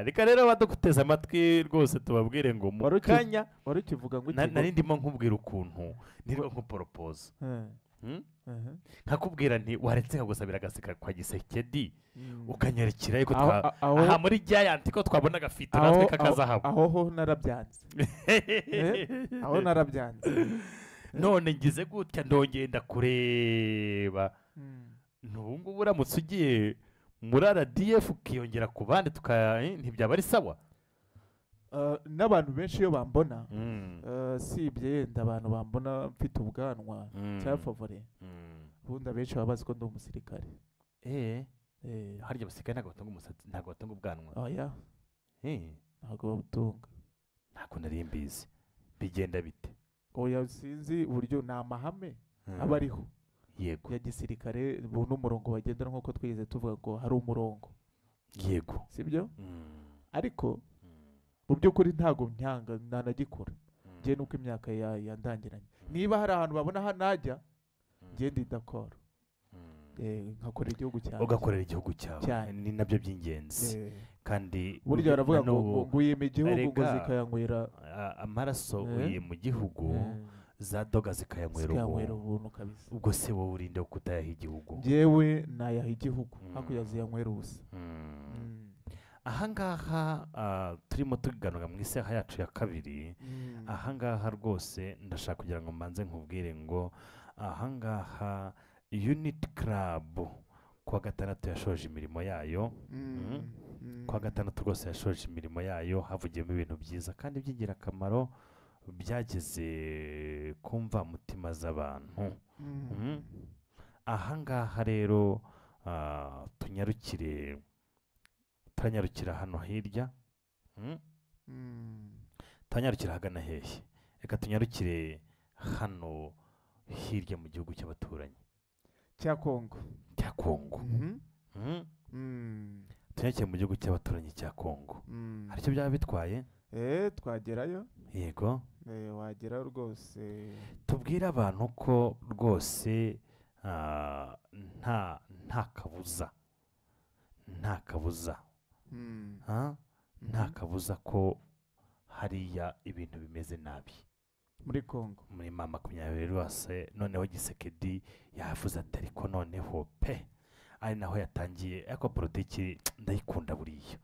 reka rero abaduguteza amatwi rwose tubabwire ngo mu kanya wari ukivuga ngo nari ndimo nkubwira ukuntu nirwo nk'uporopoza nkakubwira nti waretse nkagusabira agaseka kwa Gisekedi ukanyarikira yuko aha muri Giant ko twabona agafito natwe kakazahabu aho narabyanze aho narabyanze none ngize gutya ndongenda kureba n'ubu ngubu uramutse ugiye muri RDF ukiyongera ku bandi ntibyaba ari sawa n'abantu benshi iyo bambona sibye yenda abantu bambona mfite ubwanwa cyangwa favore ubundi abenshi baba bazi ko ndi umusirikare harya abasirikare ntabwo batunga umusatsi ntabwo batunga ubwanwa ntabwo babutunga ntabwo nari mbizi bigenda bite oya sinzi uburyo ni amahame aba ariho yego ya gisirikare ubu n'umurongo bagendera nk'uko twigeze tuvuga ngo hari umurongo yego sibyo ariko mu by'ukuri ntabwo ntyanga ntanagikora ngiye nuko imyaka yandangiranye niba hari ahantu babona najya ngende idakora nkakorera igihugu cyawe ugakorera igihugu cyawe ni nabyo by'ingenzi kandi burya baravuga ngo uyima igihugu ngo zikayanywera amaraso uye mu gihugu za doga zikayanywera ubuntu kabisa ubwo se wowe urinde kutayaha igihugu njyewe nayaha igihugu hakurya ziyanywera ubusa ahangaha turimo tuganira mu isaha yacu ya kabiri ahangaha rwose ndashaka kugira ngo mbanze nkubwire ngo ahangaha Unity Club kuwa gatandatu yashoje imirimo yayo kuwa gatandatu rwose yashoje imirimo yayo havugiyemo ibintu byiza kandi by'ingirakamaro byageze kumva mutima z'abantu ahangaha rero turanyarukira hano hirya turanyarukira hagana hehe reka tunyarukire hano hirya mu gihugu cy'abaturanyi cya Kongo tunyarukire mu gihugu cy'abaturanyi cya Kongo hari icyo byaba bitwaye twagerayo yego wagerayo rwose tubwire abantu ko rwose nta kabuza ko hariya ibintu bimeze nabi muri Kongo muri 20 rwose noneho Gisekedi yavuze ati ariko noneho pe ari naho yatangiye ariko politiki ndayikunda buriya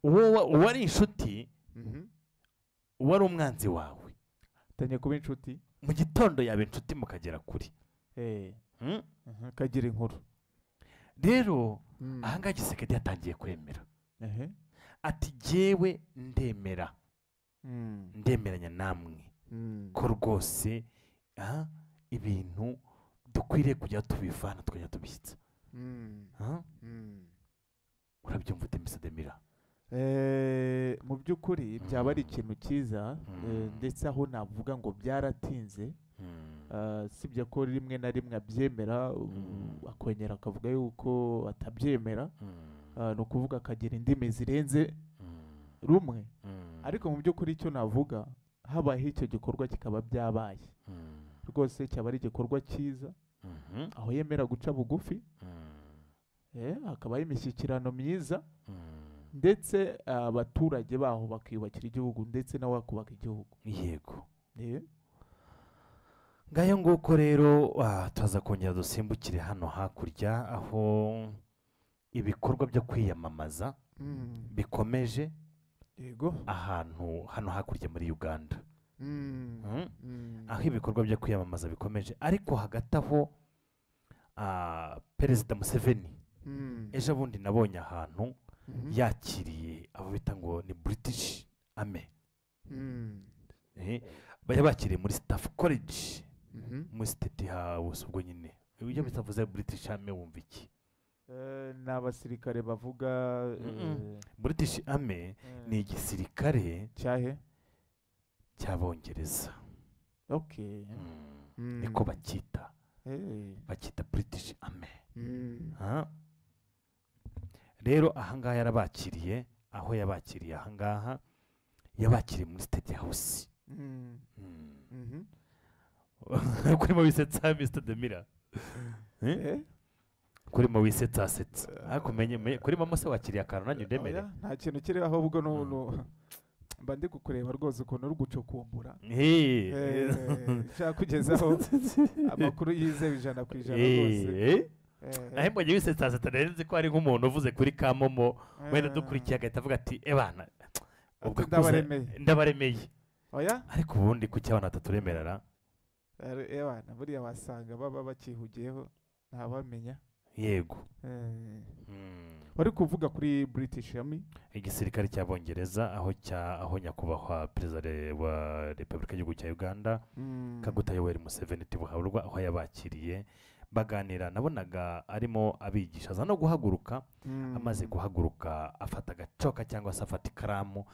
uwo ari inshuti uwo ari umwanzi wawe utangiye kuba inshuti mu gitondo yaba inshuti mukagera kuri Mm? kagira inkuru. rero ahangaha Gisekedi yatangiye kwemera ati jyewe ndemera ndemeranya namwe ko rwose ibintu dukwiriye kujya tubivana tukajya tubishyitsa. urabyumva ute Mr. Demira? Mu by'ukuri byaba ari ikintu cyiza, ndetse aho navuga ngo byaratinze, sibye ko rimwe na rimwe abyemera akongera akavuga yuko atabyemera, ni ukuvuga akagira indimi zirenze rumwe. ariko mu by'ukuri icyo navuga, habayeho icyo gikorwa kikaba byabaye rwose, cyaba ari igikorwa cyiza, aho yemera guca bugufi, hakabaho imishyikirano myiza, ndetse abaturage baho bakiyubakira igihugu, ndetse nawe akubaka igihugu. yego ngayo nguko rero tuza kongera dusimbukire hano hakurya, aho ibikorwa byo kwiyamamaza bikomeje yego ahantu hano hakurya muri Uganda. aho ibikorwa byo kwiyamamaza bikomeje, ariko hagati aho Perezida Museveni ejo bundi nabonye ahantu yakiriye abo bita ngo ni British Army. bakiriye muri Staff College muri State House. ubwo nyine ibyo bitavuze British Army wumva iki? ni abasirikare bavuga British Army ni igisirikare cyahe cy'Abongereza. niko bacyita, bacyita British Army. rero ahangaha yarabakiriye, aho yabakiriye ahangaha yabakiriye muri State House. kurimo wisetsa Mr. Demira? kurimo wisetsa setsa ariko menye kurimo mose wakiriye akantu nanyu ndemere? nta kintu kiri aho, ubwo mba ndi kukureba rwose ukuntu uri gucukumbura, nshaka kugezaho amakuru yizewe 100% rwose. naho mbonye wisetsa setsa nzi ko ari nk'umuntu uvuze kuri Kamomo wenda dukurikiye agahita avuga ati ebana ubwo ndabaremeye. ariko ubundi kuki abantu bataturemerera? ebana buriya wasanga baba bakihugiyeho ntabamenya. yego wari kuvuga kuri British Army, igisirikare cy'Abongereza, aho nyakubahwa perezida wa Repubulika y'Igihugu cya Uganda Kaguta Yoweri Museveni Tibuhaburwa, aho yabakiriye baganira. nabonaga arimo abigisha aza no guhaguruka, amaze guhaguruka afata agacoka cyangwa se afata ikaramu,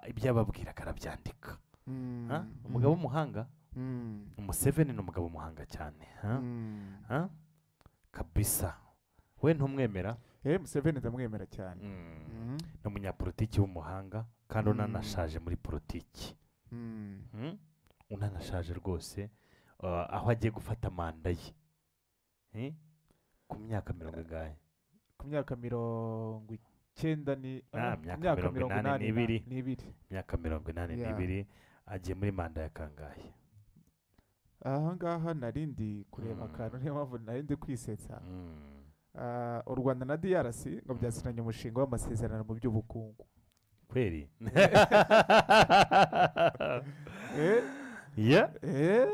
ibyo ababwira arabyandika. umugabo w'umuhanga, Museveni ni umugabo w'umuhanga cyane kabisa. we ntumwemera? Museveni ndamwemera cyane. ni umunyapolitiki w'umuhanga kandi unanashaje muri politiki. unanashaje rwose, aho agiye gufata manda ye ku myaka 40. ku myaka 90 myaka 82. myaka 82 agiye muri manda ya kangahe? ahangaha narindi kureba akantu, niyo mpamvu narindi kwisetsa. u Rwanda na DRC ngo byasinyanye umushinga w'amasezerano mu by'ubukungu. kweli?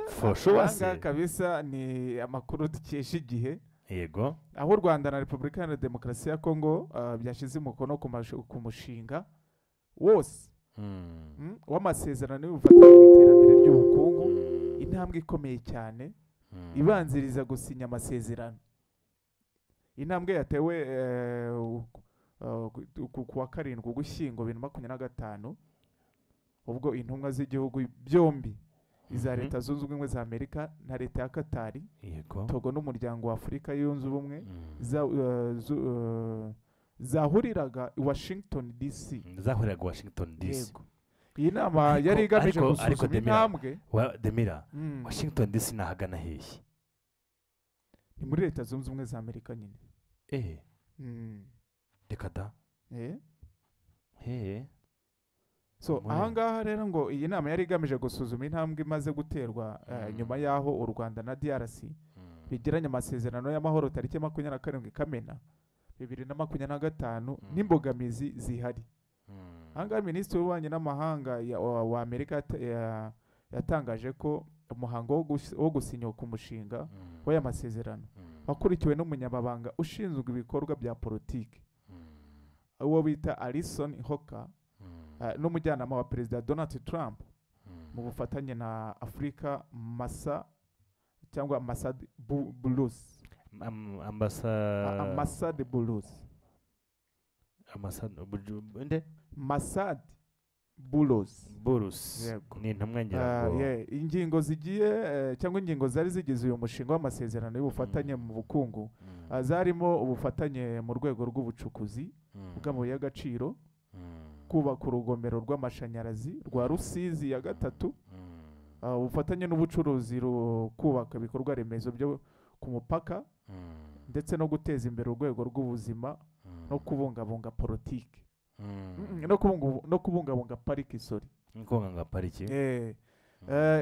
for sure kabisa. ni amakuru dukesha igihe. yego aho u Rwanda na Repubulika Iharanira Demokarasi ya Kongo byashyize umukono ku mushinga wose w'amasezerano y'ubufatanye mu iterambere ry'ubukungu, intambwe ikomeye cyane ibanziriza gusinya amasezerano. intambwe yatewe ku wa 7 Ugushyingo 2025, ubwo intumwa z'igihugu byombi iza Leta Zunze Ubumwe za Amerika na Leta ya Katari, Togo n'umuryango wa Afurika yunze ubumwe zahuriraga i Washington DC. iyi nama yari igamije gusuzuma intambwe. Demira, Washington DC nahagana hehe? ni muri Leta Zunze Ubumwe za Amerika nyine. reka da. so ahangaha rero ngo iyi nama yari igamije gusuzuma intambwe imaze guterwa nyuma y'aho u Rwanda na DRC bigiranye amasezerano y'amahoro tariki 27 Kamena 2025 n'imbogamizi zihari. ahangaha Minisitiri w'Ububanyi n'Amahanga wa Amerika yatangaje ko umuhango wo gusinyuka umushinga w'aya masezerano wakurikiwe n'umunyamabanga ushinzwe ibikorwa bya politiki uwo bita Alison Hocker n'umujyanama wa perezida Donald Trump mu bufatanye na Africa cyangwa Masad Bulus Masad Bulus Masad Bulus ni intumwa ngira ngo ingingo zigiye cyangwa ingingo zari zigize uyu mushinga w'amasezerano y'ubufatanye mu bukungu zarimo ubufatanye mu rwego rw'ubucukuzi bw'amabuye y'agaciro, kubaka urugomero rw'amashanyarazi rwa Rusizi ya gatatu, ubufatanye n'ubucuruzi kubaka ibikorwa remezo byo ku mupaka, ndetse no guteza imbere urwego rw'ubuzima no kubungabunga politiki no kubungabunga pariki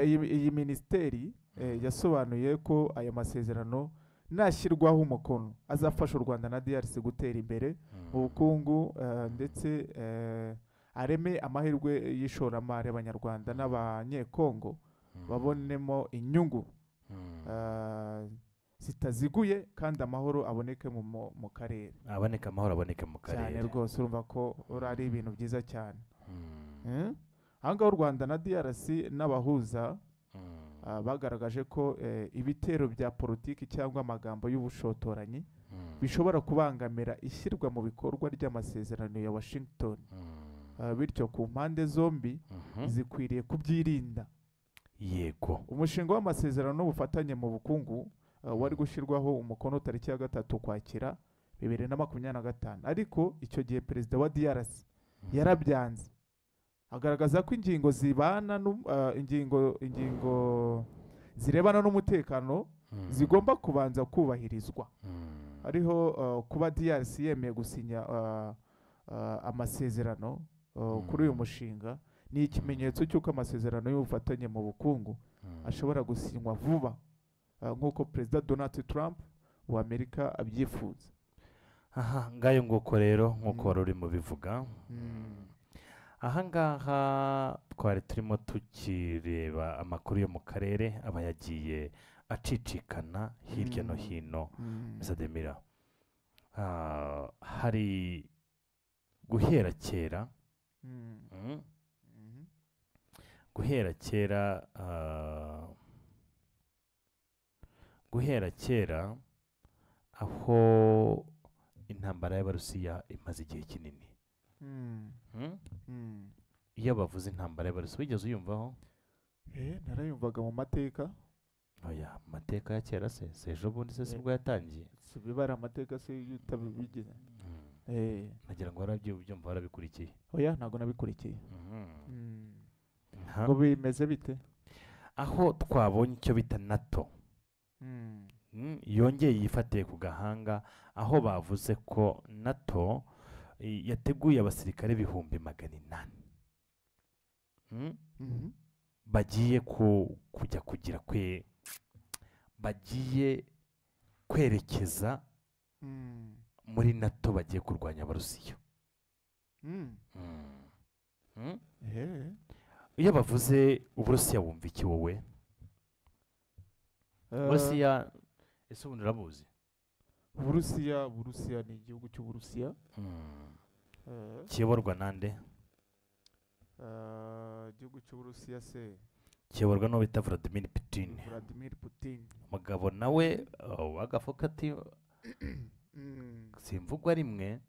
iyi minisiteri yasobanuye ko aya masezerano nashyirwaho umukono azafasha u Rwanda na DRC gutera imbere mu bukungu, ndetse areme amahirwe y'ishoramari y'abanyarwanda n'abanyekongo babonemo inyungu zitaziguye kandi amahoro aboneke mu karere. Cyane rwose urumva ko ari ibintu byiza cyane. Ahangaha u Rwanda na DRC n'abahuza bagaragaje ko ibitero bya politiki cyangwa amagambo y'ubushotoranyi bishobora kubangamira ishyirwa mu bikorwa ry'amasezerano ya Washington, bityo ku mpande zombi zikwiriye kubyirinda. Yego, umushinga w'amasezerano n'ubufatanye mu bukungu wari gushyirwaho umukono tariki ya 3 Ukwakira 2025, ariko icyo gihe perezida wa DRC yarabyanze, agaragaza ko ingingo zibana ingingo zirebana n'umutekano zigomba kubanza kubahirizwa. Ariho kuba DRC yemeye gusinya amasezerano kuri uyu mushinga ni ikimenyetso cy'uko amasezerano y'ubufatanye mu bukungu ashobora gusinywa vuba nk'uko perezida Donald Trump wa Amerika abyifuza. Ngayo nguko rero nk'uko wari urimo bivuga. Ahangaha twari turimo tukireba amakuru yo mu karere aba yagiye acicikana hirya no hino. Zademira, hari guhera kera aho intambara y'Abarusiya imaze igihe kinini. Iyo bavuze intambara y'Abarusiya wigeze uyumvaho? Narayumvaga mu mateka. Oya, mateka ya kera se ejo bundi se sibwo yatangiye? Sibibara amateka se utabigize. Nagira ngo warabyumva warabikurikiye? Oya, ntago nabikurikiye. Ngo bimeze bite? Aho twabonye icyo bita NATO yongeye yifatiye ku gahanga, aho bavuze ko NATO yateguye abasirikare 800 bagiye kujya kugira bagiye kwerekeza muri NATO, bagiye kurwanya Abarusiya. Iyo bavuze Uburusiya wumva iki wowe? Uburusiya ese ubundi urabuzi? Uburusiya ni igihugu cy'Uburusiya. Kiyoborwa nande? Igihugu cy'Uburusiya se kiyoborwa n'uwo bita Vladimir Putin. Umugabo nawe wagafuka ati simvugwa rimwe.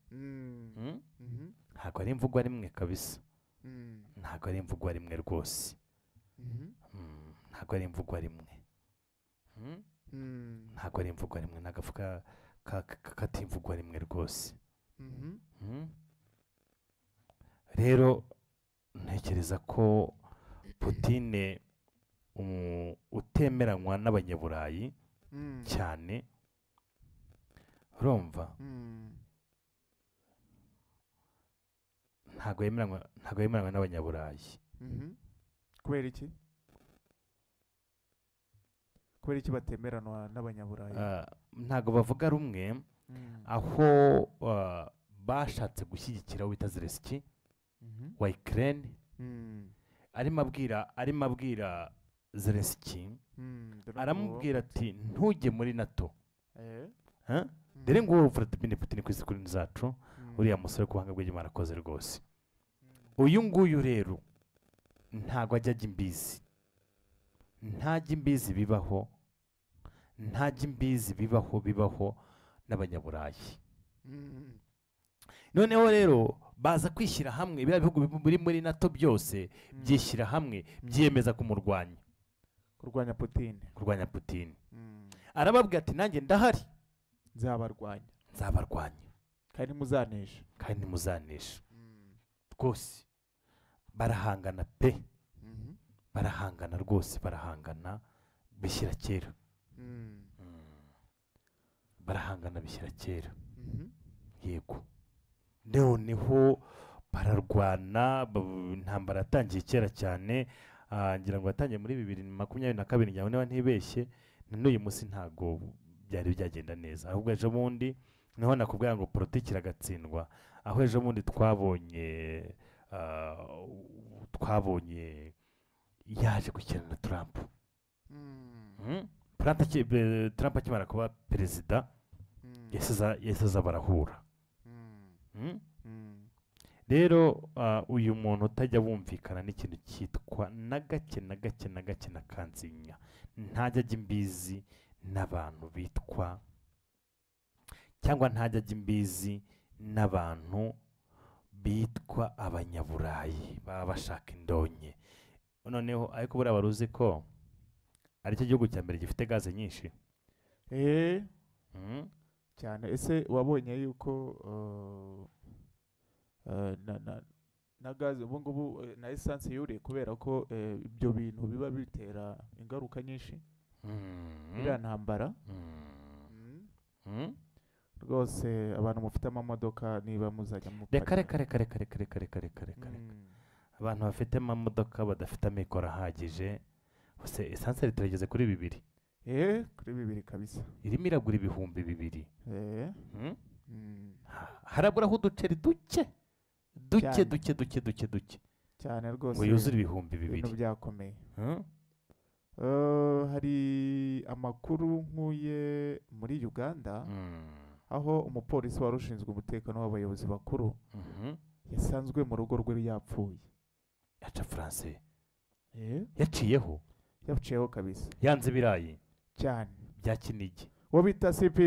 Ntabwo ari imvugwa rimwe kabisa. Ntabwo ari imvugwa rimwe rwose. Ntabwo ari imvugwa rimwe. Ntabwo ari imvugwa rimwe, nagafuka katimvugwa rimwe rwose. Rero ntekereza ko Putin utemeranywa n'abanyaburayi cyane, urumva? Ntabwo yemeranywa n'abanyaburayi. Kubera iki? Kubera iki batemeranwa n'abanyaburayi? Ntabwo bavuga rumwe, aho bashatse gushyigikira wita Zelensky wa Ukraine, arimo abwira Zelensky Dore aramubwira nguwo. ati ntujye muri nato Eh, Ha? mm, dore nguwo Vladimir Putin ku isukuri zacu mm, uriya musore ku buhanga bw'Imana arakoze rwose mm, uyu nguyu rero ntabwo ajya ajya imbizi ntajya imbizi bibaho ntajya imbizi bibaho n'abanyaburayi mm, noneho rero baza kwishyira hamwe biriya bihugu biri muri nato byose mm. byishyira hamwe byiyemeza kumurwanya kurwanya Putin. kurwanya Putin Mm. arababwira ati nanjye ndahari nzabarwanya nzabarwanya kandi muzanesha. kandi ntimuzanesha Mm, rwose barahangana pe mhm, barahangana rwose barahangana bishyira kera mm, barahangana bishyira kera mhm, yego noneho bararwana intambara yatangiye kera cyane ngira ngo yatangiye muri 2022 ngira ngo niba ntibeshye na n'uyu munsi ntabwo byari byagenda neza ahubwo ejo bundi niho nakubwira ngo politiki iragatsindwa aho ejo bundi twabonye yaje gukina na Trump mm, Trump akimara kuba perezida mm, yahise aza barahura mm, mm, rero uyu muntu utajya wumvikana n'ikintu cyitwa na gake na gake na gake na kanzinya ntajya ajya imbizi n'abantu bitwa cyangwa ntajya ajya imbizi n'abantu bitwa abanyaburayi baba bashaka indonke noneho ariko buriya wari uzi ko aricyo gihugu cya mbere gifite gaze nyinshi eh, Mm. cyane. Ese wabonye yuko na gaze ubu ngubu na esanse yuriye kubera ko ibyo bintu biba bitera ingaruka nyinshi iriya ntambara. Mm. Mm. Mm. rwose abantu mufite amamodoka niba muzajya reka reka reka reka reka reka reka reka reka abantu bafite amamodoka badafite amikoro ahagije bose esanse leta kuri 2 kuri 2 kabisa. irimo iragura ibihumbi 2 Eh, Mm. mm, haraburaho uduceri duke duke Cyane. duke duke duke duke cyane ngo rwose yuzure ibihumbi ibintu 2 byakomeye. Mm. Hari amakuru nkuye muri Uganda Mm. aho umupolisi wari ushinzwe umutekano w'abayobozi bakuru Mhm. yasanzwe mu rugo rwe yapfuye. yaca France Eh, yaciyeho yaciyeho kabisa yanze ibirayi cyane. bya Kinigi uwo bita CP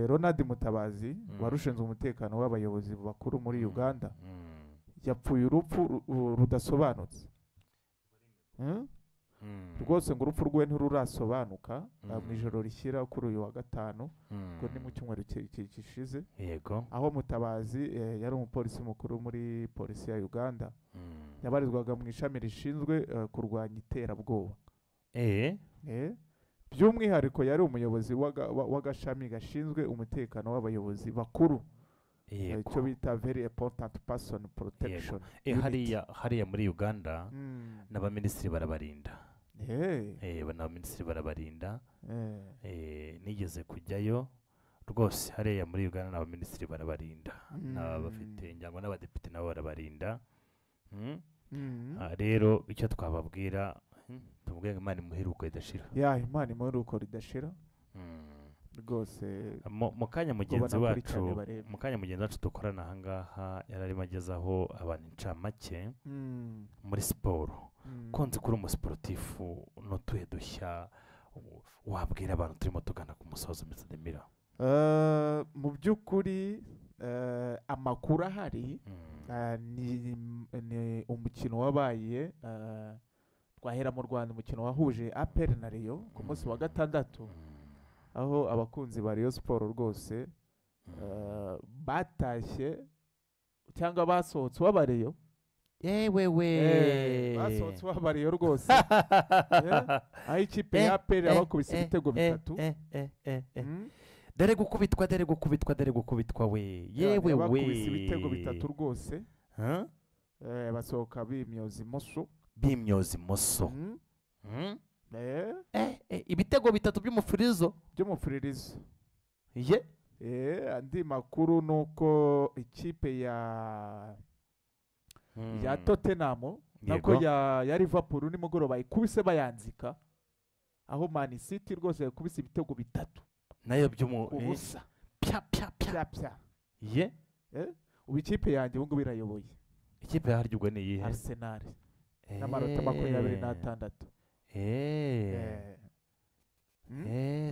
Ronald Mutabazi Mm. wari ushinzwe umutekano w'abayobozi bakuru muri Uganda Mm. yapfuye urupfu rudasobanutse. Mm? Mm. rwose ngo urupfu rwe ntirurasobanuka mu Mm. ijoro rishyira kuri uyu wa gatanu Mm. ngo ni mu cyumweru gishize yego aho Mutabazi yari umupolisi mukuru muri polisi ya Uganda Mm. yabarizwaga mu ishami rishinzwe kurwanya iterabwoba. Eh. by'umwihariko yari umuyobozi w'agashami gashinzwe umutekano w'abayobozi bakuru icyo yego bita very important person protection unit. hariya muri Uganda Mm. n'abaminisitiri barabarinda Eh, n'abaminisitiri barabarinda eh, nigeze kujyayo rwose hariya muri Uganda n'abaminisitiri barabarinda Mm. n'abafite njyango n'abadepite nabo barabarinda Mm. mm. rero icyo twababwira tumubwira ngo Imana imuheruko idashira ya Imana imuheruko ridashira Mm. rwose. mu kanya ngo mugenzi banakurikirane wacu barebe. mu kanya mugenzi wacu dukorana ahangaha yari arimo agezaho abantu incamake Mm. muri siporo Mm. ko nzi ko uri umusiporutifu n'utuhe dushya wabwira abantu turimo tugana ku musozo Mr. Demira. Mu by'ukuri amakuru ahari ni umukino wabaye twahera mu Rwanda, umukino wahuje APR na Rayon ku munsi wa gatandatu aho abakunzi ba Rayon Sport rwose batashye cyangwa basohotse w'abareyo basohotse w'abareyo rwose aho ikipe ya APR yabakubise ibitego 3 dore gukubitwa we yewe we bakubise ibitego 3 rwose basohoka bimyoza imoso ibitego 3 by'umufuririzo. ye andi makuru nuko ikipe ya Tottenham nako ya Liverpool nimugoroba ikubise bayanzika aho Man City rwose yakubise ibitego 3 nayo by'umu ubusa pya pya pya pya ye ubu ikipe yanjye ubu ngubu irayoboye ikipe yaharyugwa ni iyihe Arsenal n'amanota 26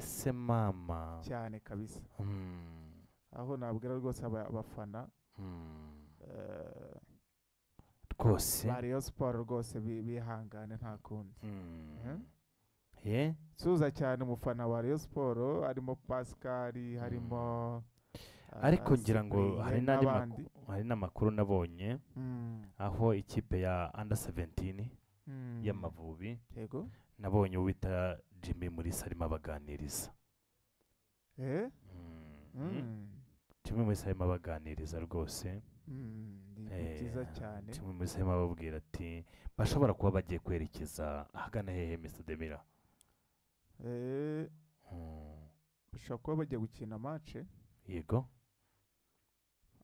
se mama cyane kabisa aho nabwira rwose abafana rwose ba Rayon Sport rwose bihangane nta kundi ye suza cyane umufana wa Rayon Sport harimo Pascal harimo ariko ngira ngo Cyprien hari n'amakuru nabonye aho ikipe ya under 17 y'Amavubi yego nabonye uwita Jimmy Mulisa arimo abaganiriza Jimmy Mulisa arimo abaganiriza rwose ni byiza cyane Jimmy Mulisa arimo ababwira ati bashobora kuba bagiye kwerekeza ahagana hehe Mr Demira bashobora kuba bagiye gukina match yego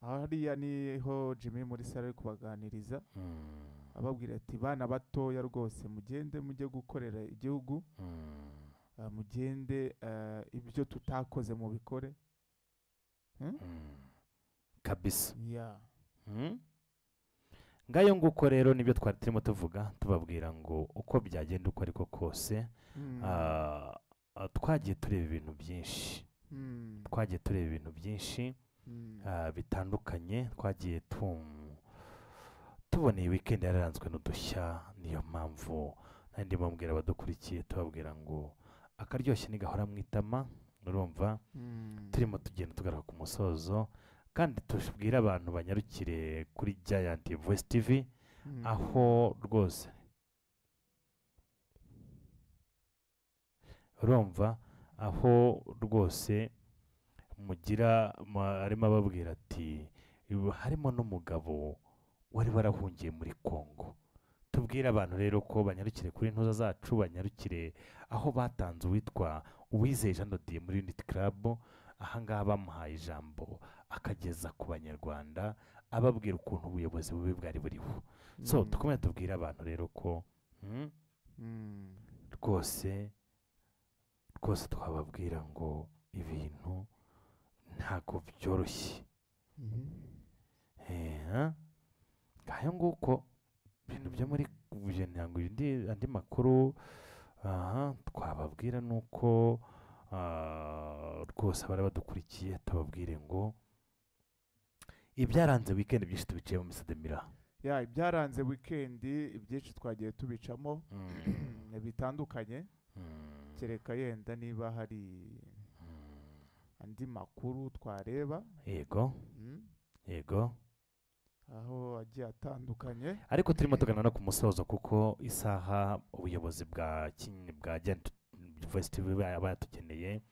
hariya niho Jimmy Mulisa ari kubaganiriza ababwira ati bana batoya rwose mugende mujye gukorera igihugu mugende ibyo tutakoze mu bikore kabisa ngayo nguko rero nibyo twari turimo tubabwira ngo uko byagenda uko ariko kose twagiye tureba ibintu byinshi bitandukanye twagiye tubona iyi weekend yararanzwe n'udushya niyo mpamvu nandi mbabwira abadukurikiye tubabwira ngo akaryoshye nigahora mu itama urumva turimo tugenda tugaruka ku musozo kandi tubwire abantu banyarukire kuri Giant Voice TV aho rwose urumva aho rwose mugira arimo ababwira ati harimo n'umugabo wari warahungiye muri Congo tubwire abantu rero ko banyarukire kuri ntuza zacu banyarukire aho batanze uwitwa Uwizeye Jean Dodier muri Unity Club ahangaha bamuhaye ijambo akageza ku banyarwanda ababwira ukuntu ubuyobozi bubi bwari buriho so tukomeye tubwire abantu rero ko rwose twababwira ngo ibintu ntabwo byoroshye ngayo nguko ibintu byo muri ntabwo andi makuru twababwira ni uko rwose abari badukurikiye tubabwire ngo ibyaranze weekend byinshi tubiciyemo Mr Demira ibyaranze weekend ibyinshi twagiye tubicamo bitandukanye kereka yenda niba hari andi makuru twareba yego aho agiye atandukanye ariko turimo tugana no ku musozo kuko isaha ubuyobozi bwa Giant Voice TV baba batugeneye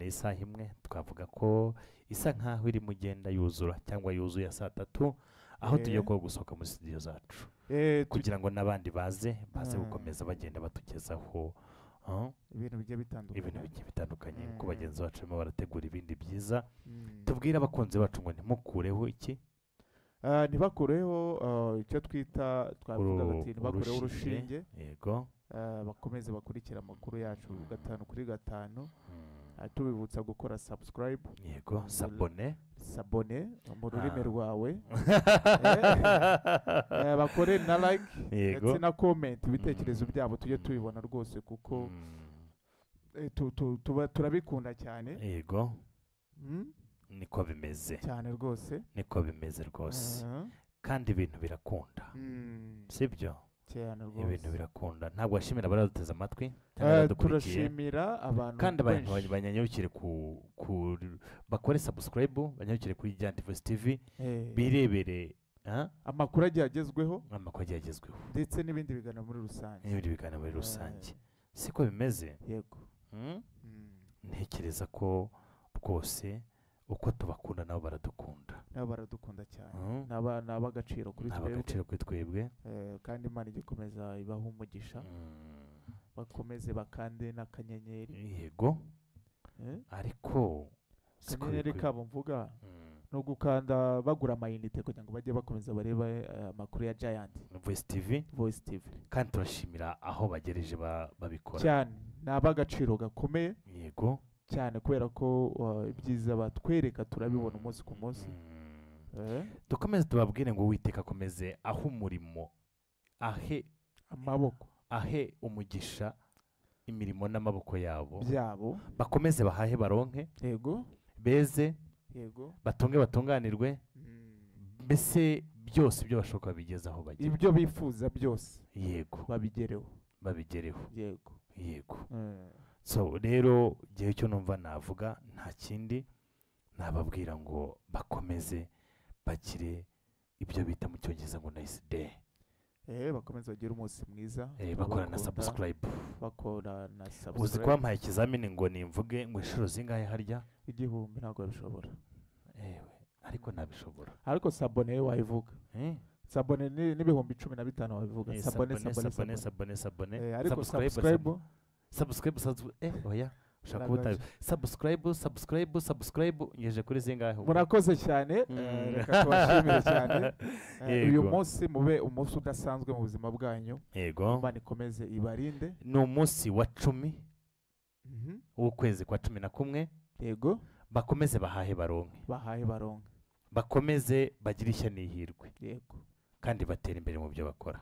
isaha imwe twavuga ko isa nkaho iri mugenda yuzura cyangwa yuzuye saa 3 aho tugiye gusohoka muri studio zacu kugira ngo n'abandi baze gukomeza bagenda batugezaho ibintu bigiye bitandukanye kuko bagenzi bacu barimo barategura ibindi byiza tubwire abakunzi bacu ngo ntimukureho iki ntibakureho icyo twavuga bati ntibakureho urushinge yego bakomeze bakurikira amakuru yacu 5 kuri 5 tubibutsa gukora subscribe yego sabone mu rurimi rwawe bakore na like ndetse na comment ibitekerezo byabo tujye tubibona rwose kuko turabikunda cyane yego niko bimeze cyane rwose kandi ibintu birakunda sibyo cyane rwose ibintu birakunda ntabwo washimira baraduteze amatwi turashimira abantu kandi abantu banyanyukire bakore subscribe banyanyukire kuri Giant Voice TV birebere amakuru agiye agezweho ndetse n'ibindi biganiro muri rusange siko bimeze yego ntekereza ko rwose uko tubakunda nabo baradukunda cyane ni ab'agaciro kuri twebwe kandi Imana igikomeza ibaha umugisha bakomeze bakande n'akanyenyeri yego ariko akanyenyeri kabo mvuga no gukanda bagura amayinite kugira ngo bajye bakomeza barebe amakuru ya Giant Voice TV Voice TV kandi turashimira aho bagereje babikora cyane ni ab'agaciro gakomeye yego cyane kubera ko ibyiza batwereka turabibona umunsi ku munsi. dukomeze tubabwire ngo Uwiteka akomeze aho umurimo ahe amaboko ahe umugisha imirimo n'amaboko yabo byabo, bakomeze bahahe baronke yego beze yego, batunge batunganirwe, mbese byose ibyo bashoboka bigezaho bagira ibyo bifuza byose yego babigereho yego yego. so rero igihe cyo numva navuga nta kindi nababwira ngo bakomeze bagire ibyo bita mu cyongereza ngo nice day, bakomeze bagire umunsi mwiza, bakora na subscribe. uzi ko subscribe. wampaye ikizamini ngo nimvuge ngo inshuro zingahe harya 1000 ntabwo babishobora, ariko nabishobora, ariko sabone wayivuga, sabone n'ibihumbi 15 wabivuga, sabone ariko subscribe oya ushaka ubutabi subscribe ngeje kuri zingahe. murakoze cyane, reka tubashimire cyane. uyu munsi mube umunsi udasanzwe mu buzima bwanyu, yego Imana ikomeze ibarinde. ni umunsi wa 10 w'ukwezi kwa 11, yego bakomeze bahahe baronke, baronke, bakomeze bagire ishya n'ihirwe, yego kandi batera imbere mu byo bakora.